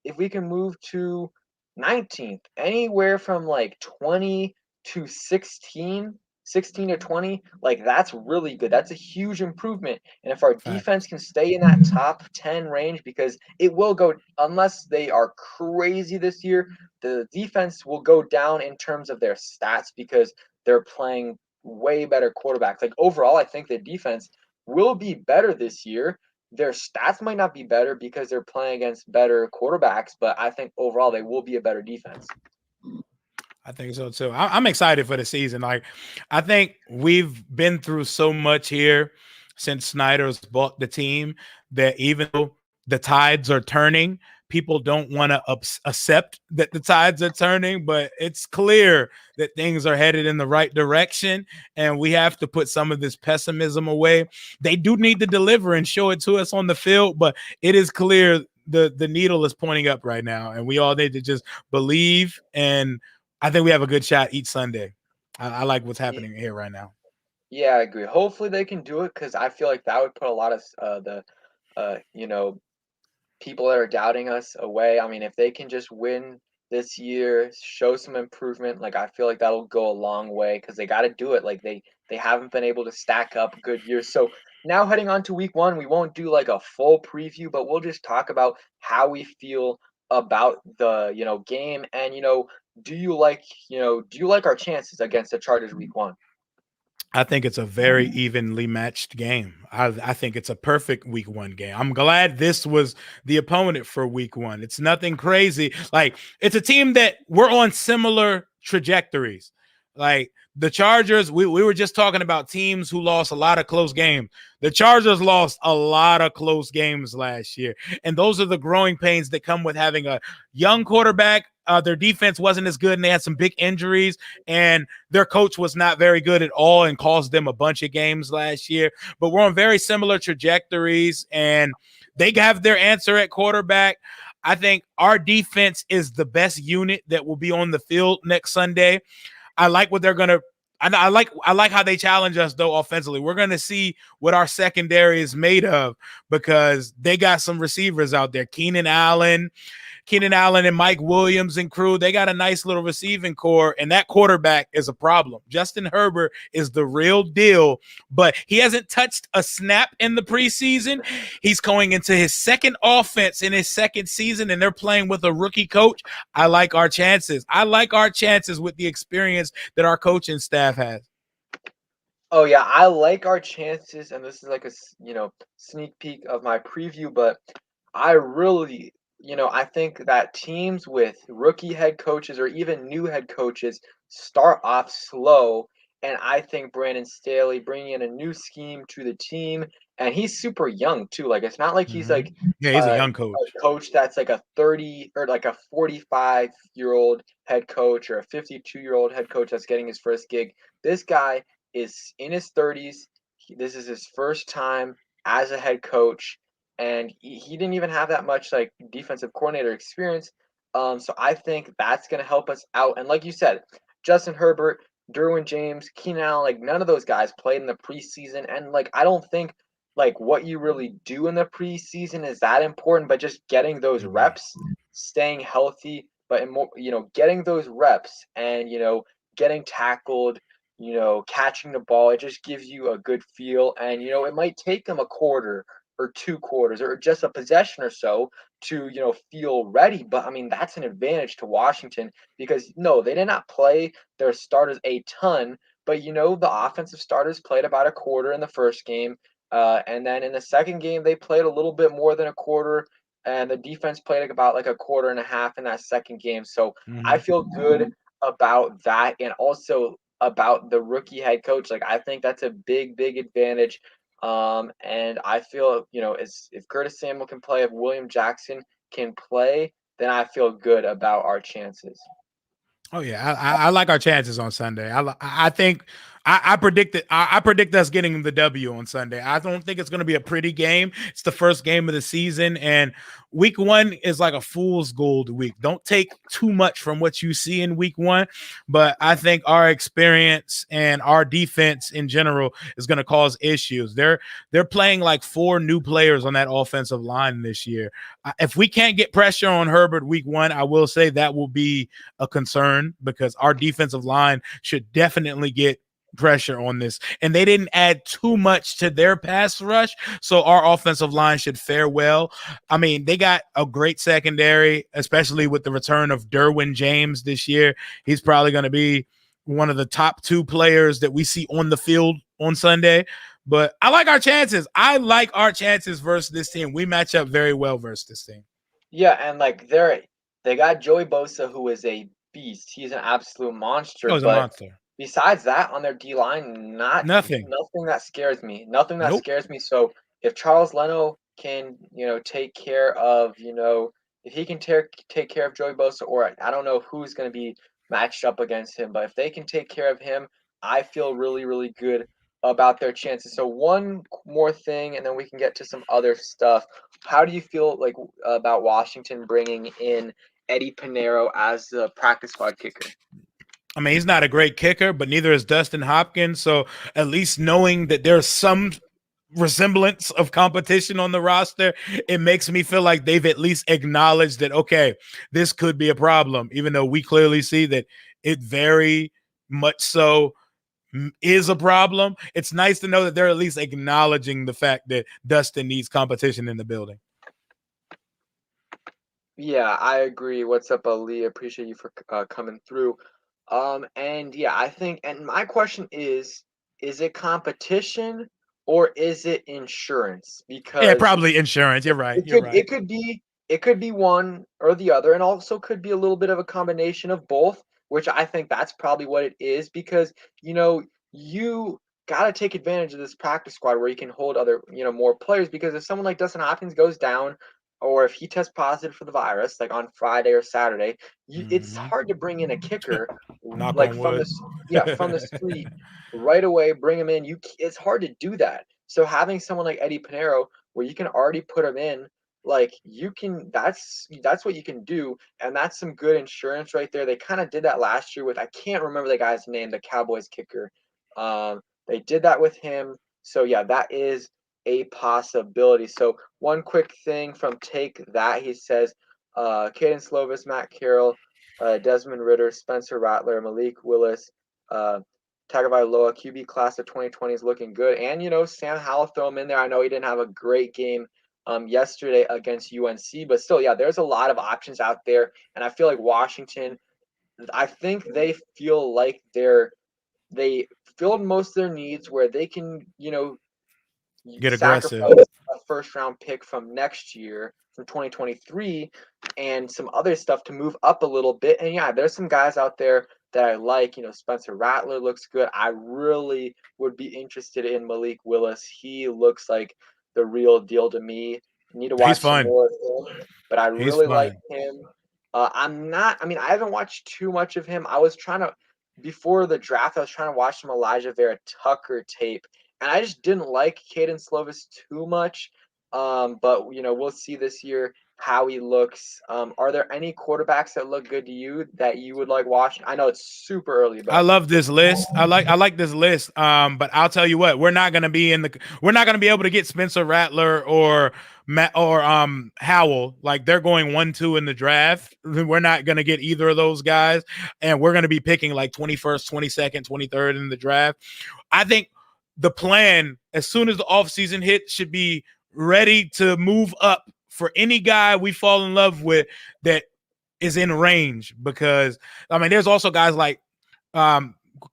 if we can move to 19th, anywhere from like 20 to 16 to 20, like that's really good. That's a huge improvement. And if our defense Facts. can stay in that top 10 range, because it will go, unless they are crazy this year, the defense will go down in terms of their stats because they're playing way better quarterbacks. Like overall, I think the defense will be better this year. Their stats might not be better because they're playing against better quarterbacks, but I think overall they will be a better defense. I think so too. I'm excited for the season. Like, I think we've been through so much here since Snyder's bought the team that even though the tides are turning, people don't want to accept that the tides are turning, but it's clear that things are headed in the right direction, and we have to put some of this pessimism away. They do need to deliver and show it to us on the field, but it is clear the needle is pointing up right now, and we all need to just believe, and I think we have a good shot each Sunday. I like what's happening here right now. Yeah, I agree. Hopefully they can do it because I feel like that would put a lot of the people that are doubting us away. I mean, if they can just win this year, show some improvement, like I feel like that'll go a long way because they got to do it. Like they haven't been able to stack up good years. So now heading on to week 1, we won't do like a full preview, but we'll just talk about how we feel about the game. And do you like our chances against the Chargers week 1? I think it's a very evenly matched game. I think it's a perfect week 1 game. I'm glad this was the opponent for week 1. It's nothing crazy. Like, it's a team that we're on similar trajectories. Like the Chargers, we were just talking about teams who lost a lot of close games. The Chargers lost a lot of close games last year. And those are the growing pains that come with having a young quarterback. Their defense wasn't as good, and they had some big injuries, and their coach was not very good at all and caused them a bunch of games last year. But we're on very similar trajectories, and they have their answer at quarterback. I think our defense is the best unit that will be on the field next Sunday. I like what they're going to I like how they challenge us though offensively. We're gonna see what our secondary is made of because they got some receivers out there. Keenan Allen and Mike Williams and crew, they got a nice little receiving core, and that quarterback is a problem. Justin Herbert is the real deal, but he hasn't touched a snap in the preseason. He's going into his second offense in his second season, and they're playing with a rookie coach. I like our chances. I like our chances with the experience that our coaching staff has. Oh yeah, I like our chances, and this is like a sneak peek of my preview, but I really, I think that teams with rookie head coaches or even new head coaches start off slow, and I think Brandon Staley bringing in a new scheme to the team, and he's super young too. Like it's not like he's like Yeah, he's a a young coach. coach that's like a 30 or like a 45-year-old head coach or a 52-year-old head coach that's getting his first gig. This guy is in his 30s. This is his first time as a head coach, and he didn't even have that much like defensive coordinator experience. So I think that's going to help us out. And like you said, Justin Herbert, Derwin James, Keenan Allen, like none of those guys played in the preseason, and like I don't think like what you really do in the preseason is that important, but just getting those reps, staying healthy, but in more, getting those reps and getting tackled, catching the ball, it just gives you a good feel. And, it might take them a quarter or 2 quarters or just a possession or so to, feel ready. But I mean, that's an advantage to Washington because no, they did not play their starters a ton, but the offensive starters played about a quarter in the first game. And then in the second game, they played a little bit more than a quarter, and the defense played about like a quarter and a half in that second game. So I feel good about that, and also about the rookie head coach. Like I think that's a big, big advantage. And I feel if Curtis Samuel can play, if William Jackson can play, then I feel good about our chances. Oh yeah, I like our chances on Sunday. I think I predict it. I predict us getting the W on Sunday. I don't think it's going to be a pretty game. It's the first game of the season, and week one is like a fool's gold week. Don't take too much from what you see in week one, but I think our experience and our defense in general is going to cause issues. They're playing like 4 new players on that offensive line this year. If we can't get pressure on Herbert week one, I will say that will be a concern because our defensive line should definitely get pressure on this. And they didn't add too much to their pass rush, so our offensive line should fare well. I mean, they got a great secondary, especially with the return of Derwin James this year. He's probably going to be one of the top 2 players that we see on the field on Sunday. But I like our chances. I like our chances versus this team. We match up very well versus this team. Yeah, and like they got Joey Bosa, who is a beast. He's an absolute monster. It was a But monster. besides that, on their D line, not Nothing. nothing that scares me. Nothing that Nope. scares me. So if Charles Leno can, take care of, if he can take care of Joey Bosa, or I don't know who's going to be matched up against him, but if they can take care of him, I feel really, really good about their chances. So one more thing, and then we can get to some other stuff. How do you feel like about Washington bringing in Eddie Pinheiro as the practice squad kicker? I mean, he's not a great kicker, but neither is Dustin Hopkins. So at least knowing that there's some resemblance of competition on the roster, it makes me feel like they've at least acknowledged that, okay, this could be a problem, even though we clearly see that it very much so is a problem. It's nice to know that they're at least acknowledging the fact that Dustin needs competition in the building. Yeah, I agree. What's up, Ali? Appreciate you for coming through. And yeah, I think, and my question is it competition or is it insurance? Yeah, Because probably insurance. You're right. it You're could right. it could be it could be one or the other, and also could be a little bit of a combination of both, which I think that's probably what it is because you got to take advantage of this practice squad where you can hold other more players because if someone like Dustin Hopkins goes down or if he tests positive for the virus like on Friday or Saturday, it's hard to bring in a kicker Knock like on from wood. the from the street right away, bring him in. It's hard to do that. So having someone like Eddie Pinheiro where you can already put him in like that's what you can do, and that's some good insurance right there. They kind of did that last year with, I can't remember the guy's name, the Cowboys kicker. They did that with him. So yeah, that is a possibility. So one quick thing from Take That, he says, Caden Slovis, Matt Carroll, Desmond Ritter, Spencer Rattler, Malik Willis, uh, Tagovailoa, QB class of 2020 is looking good. And, Sam Howell, throw him in there. I know he didn't have a great game yesterday against UNC, but still, yeah, there's a lot of options out there. And I feel like Washington, I think they feel like they filled most of their needs where they can, Get aggressive. sacrifice a first round pick from next year, from 2023, and some other stuff to move up a little bit. And yeah, there's some guys out there that I like. Spencer Rattler looks good. I really would be interested in Malik Willis. He looks like the real deal to me. I need to He's watch some fun. more of him, but I He's really like fun. him. I haven't watched too much of him. I was trying to, before the draft, I was trying to watch some Elijah Vera Tucker tape, and I just didn't like Caden Slovis too much. But we'll see this year how he looks. Are there any quarterbacks that look good to you that you would like watching? I know it's super early, I but love this list. I like this list. But I'll tell you what, we're not gonna be able to get Spencer Rattler or Matt or Howell. Like, they're going 1-2 in the draft. We're not gonna get either of those guys, and we're gonna be picking like 21st, 22nd, 23rd in the draft. I think the plan, as soon as the offseason hits, should be ready to move up for any guy we fall in love with that is in range, because there's also guys like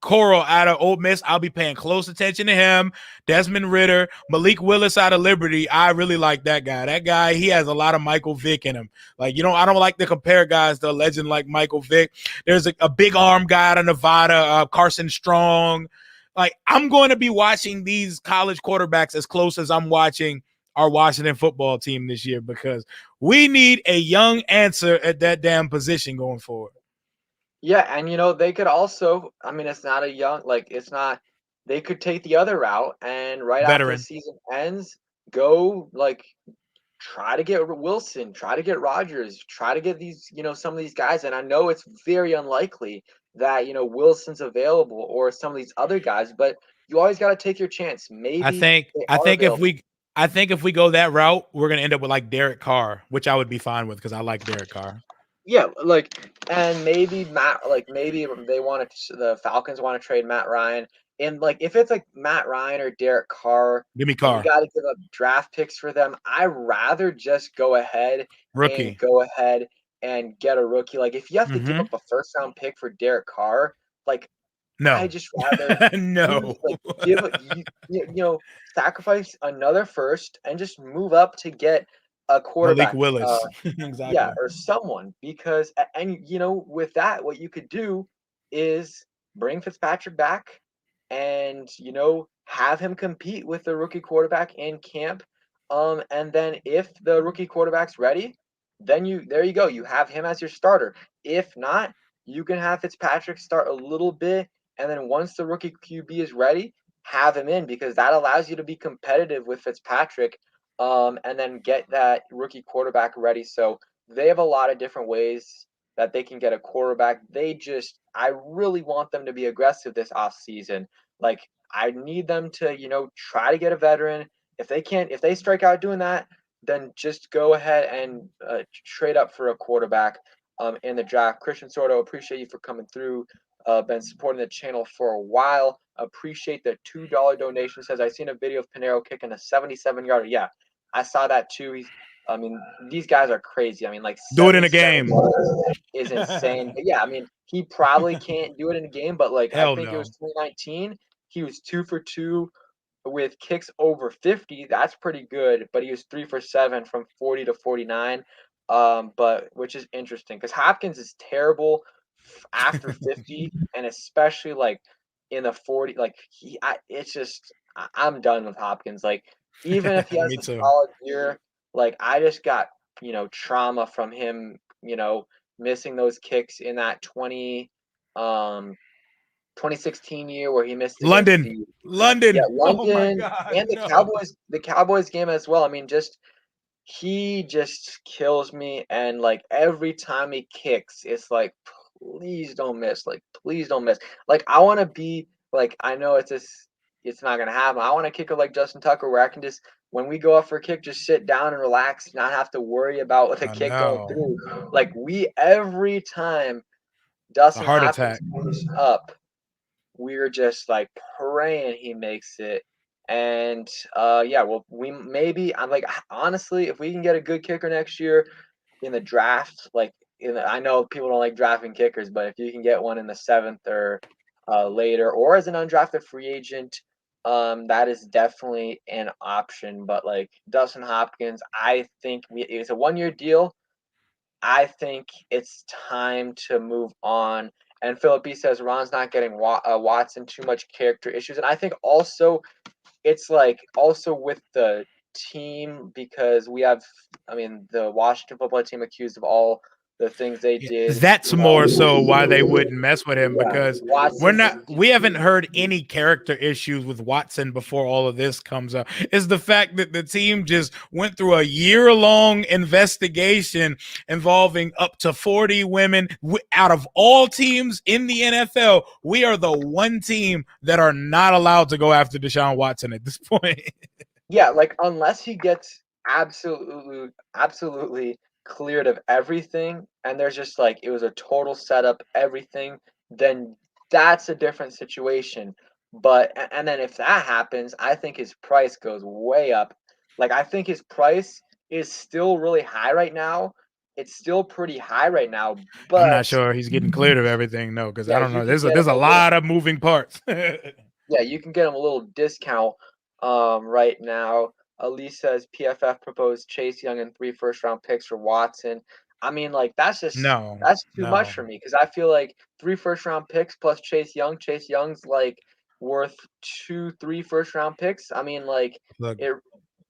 Coral out of Ole Miss. I'll be paying close attention to him. Desmond Ritter, Malik Willis out of Liberty. I really like that guy. That guy, he has a lot of Michael Vick in him. Like, I don't like to compare guys to a legend like Michael Vick. There's a big arm guy out of Nevada, Carson Strong. Like, I'm going to be watching these college quarterbacks as close as I'm watching our Washington football team this year, because we need a young answer at that damn position going forward. yeah, and they could also, it's not a young, like, it's not, they could take the other route and right after the Veteran. season ends, go like try to get Wilson, try to get Rodgers, try to get these, some of these guys. And I know it's very unlikely that, Wilson's available or some of these other guys, but you always got to take your chance. I Maybe think they I are think if available. we I think if we go that route, we're gonna end up with like Derek Carr, which I would be fine with because I like Derek Carr. Yeah, and maybe maybe the Falcons want to trade Matt Ryan. And if it's like Matt Ryan or Derek Carr, Give me and you Carr. got to give up draft picks for them, I'd rather just go ahead Rookie. and get a rookie. Like, if you have to give up a first round pick for Derek Carr, like, I No. just rather No. give sacrifice another first and just move up to get a Malik quarterback. Willis. Yeah, Exactly. or someone, because and with that, what you could do is bring Fitzpatrick back and have him compete with the rookie quarterback in camp. And then if the rookie quarterback's ready, then there you go. You have him as your starter. If not, you can have Fitzpatrick start a little bit, and then once the rookie QB is ready, have him in, because that allows you to be competitive with Fitzpatrick, and then get that rookie quarterback ready. So they have a lot of different ways that they can get a quarterback. I really want them to be aggressive this offseason. Like, I need them to, try to get a veteran. If they strike out doing that, then just go ahead and trade up for a quarterback in the draft. Christian Sordo, appreciate you for coming through. Been supporting the channel for a while. Appreciate the $2 donation. Says, I seen a video of Pinero kicking a 77-yarder. Yeah, I saw that too. These guys are crazy. Like, Do it in a 77 game. yards is insane. But yeah, he probably can't do it in a game. But I Hell think it was no. 2019. He was 2 for 2 with kicks over 50. That's pretty good. But he was 3 for 7 from 40 to 49. But which is interesting because Hopkins is terrible after 50, and especially in the 40. I'm done with Hopkins. Even if he has Me a too. solid year, I just got trauma from him, missing those kicks in that 2016 year where he missed against London. the London. Oh my London God. and No. the Cowboys game as well. he just kills me, and, like, every time he kicks, it's like, "Please don't miss, like, please don't miss." Like, I wanna be like, I know it's not gonna happen. I wanna kick it like Justin Tucker where I can just when we go up for a kick, just sit down and relax, not have to worry about the I kick going know. through. Like, we every time A Dustin heart Hopkins attack. goes up, we're just like praying he makes it. And yeah, well, we maybe I'm like honestly, if we can get a good kicker next year in the draft, like I know people don't like drafting kickers, but if you can get one in the seventh or later, or as an undrafted free agent, that is definitely an option. But like Dustin Hopkins, I think it's a 1 year deal. I think it's time to move on. And Philip B says Ron's not getting Watson too much character issues, and I think also it's like also with the team because we have, I mean, the Washington football team accused of all the things they Yeah, did. that's more so why they wouldn't mess with him, Yeah, because Watson's. we haven't heard any character issues with Watson before all of this comes up. Is the fact that the team just went through a year-long investigation involving up to 40 women. Out of all teams in the NFL, we are the one team that are not allowed to go after Deshaun Watson at this point. Yeah, like unless he gets absolutely cleared of everything and there's just like it was a total setup, everything, then that's a different situation. But and then if that happens, I think his price goes way up. Like I think his price is still really high right now. It's still pretty high right now, I'm not but sure he's getting cleared of everything, no, because I yeah, don't you know. can There's get him a a little. lot of moving parts. Yeah, you can get him a little discount right now. Elise says PFF proposed Chase Young and 3 first-round picks for Watson. I mean, like No, that's too much no. for me because I feel like 3 first-round picks plus Chase Young. Chase Young's like worth 2, 3 first-round picks. I mean, like Look, it.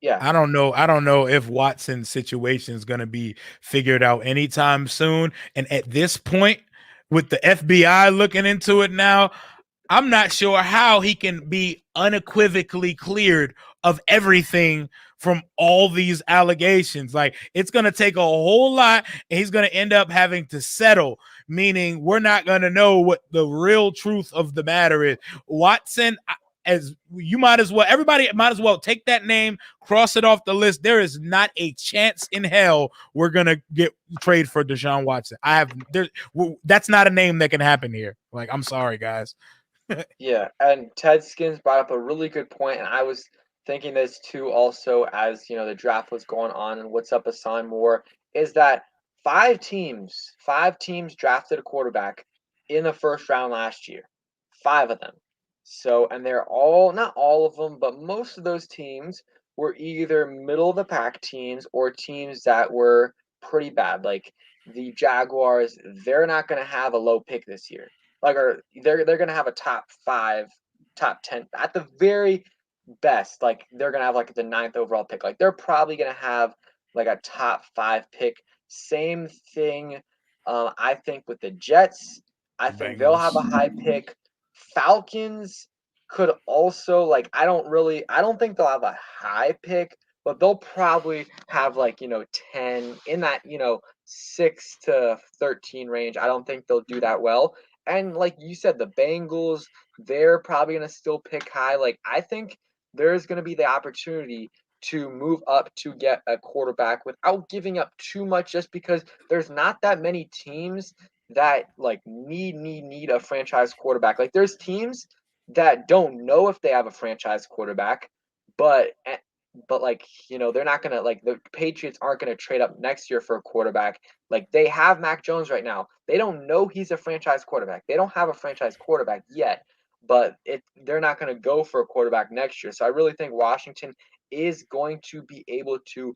Yeah, I don't know. I don't know if Watson's situation is going to be figured out anytime soon. And at this point, with the FBI looking into it now, I'm not sure how he can be unequivocally cleared of everything from all these allegations. Like, it's going to take a whole lot, and he's going to end up having to settle, meaning we're not going to know what the real truth of the matter is. Watson, as you might as well, everybody might as well take that name, cross it off the list. There is not a chance in hell we're going to get trade for Deshaun Watson. That's not a name that can happen here. Like, I'm sorry, guys. yeah. And Ted Skins brought up a really good point, and I was thinking this too also as the draft was going on and what's up Hassan Moore is that 5 teams drafted a quarterback in the first round last year. 5 of them. So and they're all not all of them, but most of those teams were either middle of the pack teams or teams that were pretty bad. Like the Jaguars, they're not gonna have a low pick this year like or they're gonna have a top 5, top 10 at the very best. Like they're gonna have like the ninth overall pick. Like they're probably gonna have like a top 5 pick. Same thing. I think with the Jets, I think they'll have a Bengals. high pick. Falcons could also like I don't think they'll have a high pick, but they'll probably have like 10 in that 6 to 13 range. I don't think they'll do that well. And like you said, the Bengals, they're probably going to still pick high. Like, I think there's going to be the opportunity to move up to get a quarterback without giving up too much just because there's not that many teams that like need a franchise quarterback. Like there's teams that don't know if they have a franchise quarterback, but like they're not gonna like the Patriots aren't gonna trade up next year for a quarterback. Like they have Mac Jones right now. They don't know he's a franchise quarterback. They don't have a franchise quarterback yet, but they're not gonna go for a quarterback next year. So I really think Washington is going to be able to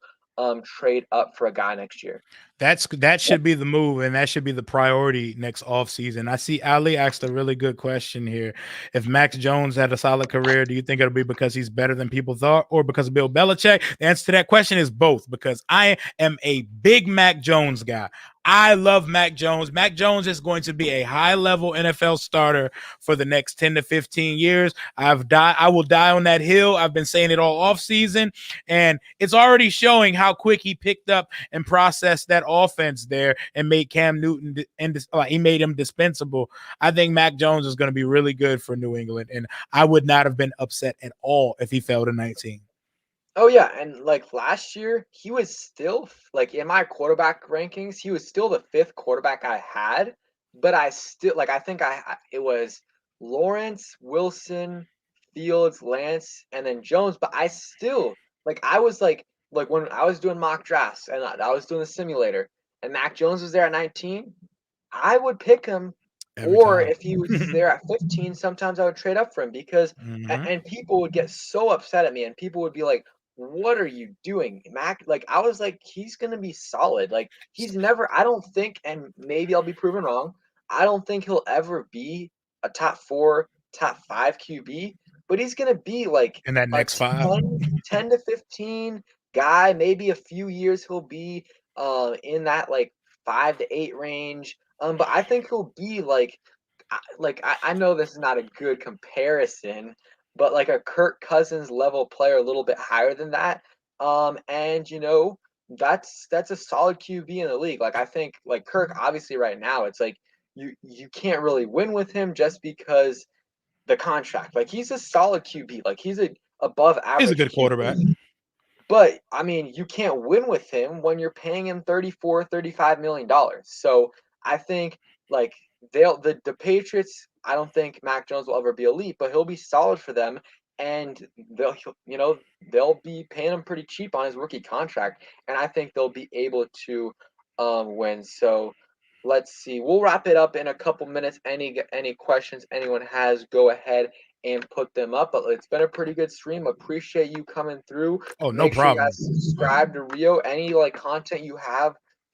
trade up for a guy next year. That should be the move, and that should be the priority next offseason. I see Ali asked a really good question here. If Max Jones had a solid career, do you think it'll be because he's better than people thought or because of Bill Belichick? The answer to that question is both, because I am a big Mac Jones guy. I love Mac Jones. Mac Jones is going to be a high-level NFL starter for the next 10 to 15 years. I will die on that hill. I've been saying it all off season, and it's already showing how quick he picked up and processed that offense there and made Cam Newton he made him dispensable. I think Mac Jones is going to be really good for New England, and I would not have been upset at all if he fell to 19. Oh yeah, and like last year, he was still like in my quarterback rankings, he was still the fifth quarterback I had, but I still like I think it was Lawrence, Wilson, Fields, Lance, and then Jones, but I still I was like when I was doing mock drafts and I was doing the simulator and Mac Jones was there at 19, I would pick him, Every or time. if he was there at 15, sometimes I would trade up for him because Mm-hmm. and people would get so upset at me and people would be like, what are you doing, Mac? Like I was like, he's gonna be solid. Like he's never. I don't think, and maybe I'll be proven wrong. I don't think he'll ever be a top four, top five QB, but he's gonna be like In that a next five. 10 to 15 guy. Maybe a few years he'll be in that like 5 to 8 range. But I think he'll be I know this is not a good comparison, but like a Kirk Cousins level player, a little bit higher than that. And that's a solid QB in the league. Like I think like Kirk, obviously right now, it's like you can't really win with him just because the contract. Like he's a solid QB. Like he's a above He's a average good quarterback. QB. But I mean, you can't win with him when you're paying him 34, $35 million. So I think like the Patriots, I don't think Mac Jones will ever be elite, but he'll be solid for them. And they'll be paying him pretty cheap on his rookie contract. And I think they'll be able to win. So let's see. We'll wrap it up in a couple minutes. Any questions anyone has, go ahead and put them up. But it's been a pretty good stream. Appreciate you coming through. Oh, no Make sure you problem. guys subscribe to Rio. Any content you have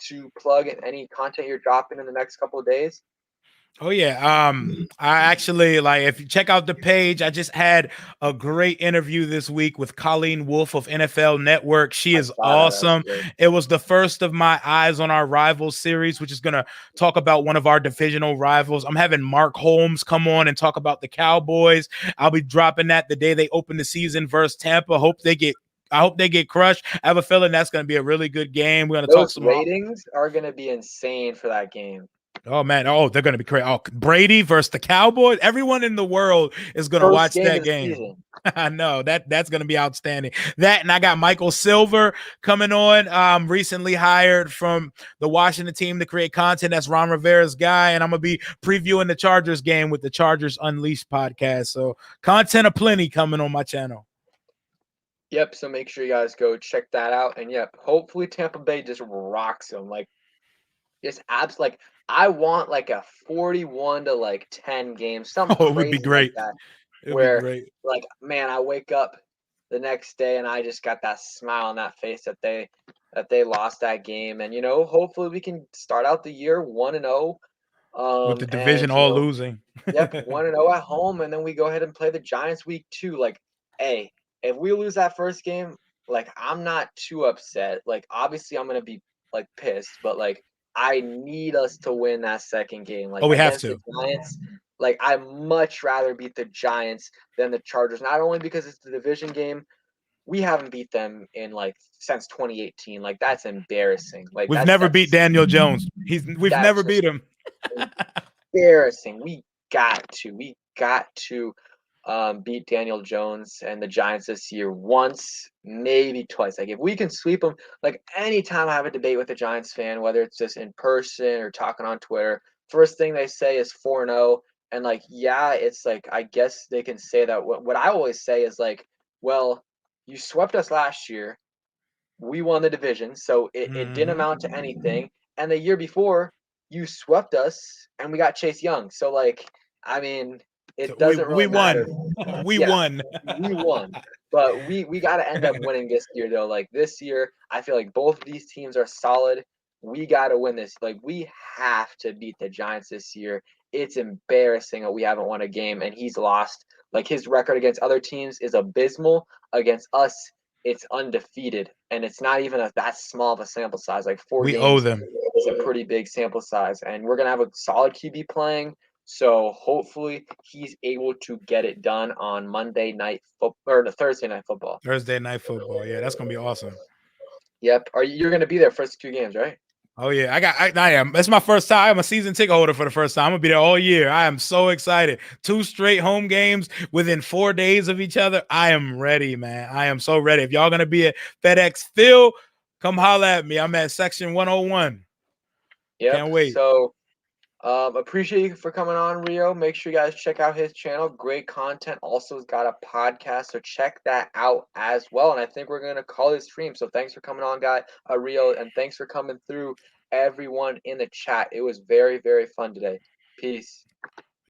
to plug and any content you're dropping in the next couple of days? Oh yeah. I actually if you check out the page, I just had a great interview this week with Colleen Wolfe of NFL Network. She I is saw that. That was awesome. good. It was the first of my Eyes on Our Rivals series, which is gonna talk about one of our divisional rivals. I'm having Mark Holmes come on and talk about the Cowboys. I'll be dropping that the day they open the season versus Tampa. I hope they get crushed. I have a feeling that's going to be a really good game. We're going to talk Those some. ratings are going to be insane for that game. Oh man! Oh, they're gonna be crazy. Oh, Brady versus the Cowboys. Everyone in the world is gonna First watch game that of the game. season. I know that's gonna be outstanding. That and I got Michael Silver coming on. Recently hired from the Washington team to create content. That's Ron Rivera's guy, and I'm gonna be previewing the Chargers game with the Chargers Unleashed podcast. So content aplenty coming on my channel. Yep. So make sure you guys go check that out. And yep, hopefully Tampa Bay just rocks them. Just abs like I want like a 41 to 10 game, something Oh, it would be crazy like great. that. It would be Where great. man, I wake up the next day and I just got that smile on that face that they lost that game. And hopefully we can start out the year 1-0. With the And division all losing. yep, 1-0 at home, and then we go ahead and play the Giants week 2. Like, hey, if we lose that first game, I'm not too upset. Like obviously I'm gonna be pissed, but I need us to win that second game. Like Oh, we have against the to. Giants, I much rather beat the Giants than the Chargers. Not only because it's the division game, we haven't beat them in since 2018. Like that's embarrassing. Like We've never beat that's Daniel Jones. We've that's never just beat him. embarrassing. We got to beat Daniel Jones and the Giants this year once, maybe twice. Like if we can sweep them, anytime I have a debate with a Giants fan, whether it's just in person or talking on Twitter, first thing they say is 4-0. And yeah, it's I guess they can say that. What I always say is well, you swept us last year. We won the division, so it didn't Mm-hmm. amount to anything. And the year before, you swept us and we got Chase Young. So I mean, So it we doesn't we really matter. won. We Yeah, won. we won. But we got to end up winning this year though. This year, I feel like both of these teams are solid. We got to win this. We have to beat the Giants this year. It's embarrassing that we haven't won a game and he's lost. His record against other teams is abysmal. Against us, it's undefeated, and it's not even that small of a sample size. Four We owe games. them. It's a pretty big sample size, and we're gonna have a solid QB playing. So hopefully he's able to get it done on Monday night football or the Thursday night football. Thursday night football. Yeah, that's gonna be awesome. Yep. You're gonna be there first 2 games, right? Oh yeah, I am. It's my first time. I'm a season ticket holder for the first time. I'm gonna be there all year. I am so excited. 2 straight home games within 4 days of each other. I am ready, man. I am so ready. If y'all gonna be at FedEx Field, come holla at me. I'm at section 101. Yep. Can't wait. So appreciate you for coming on, Rio. Make sure you guys check out his channel. Great content. Also, has got a podcast, so check that out as well. And I think we're gonna call this stream. So thanks for coming on, guy, Rio, and thanks for coming through, everyone in the chat. It was very, very fun today. Peace.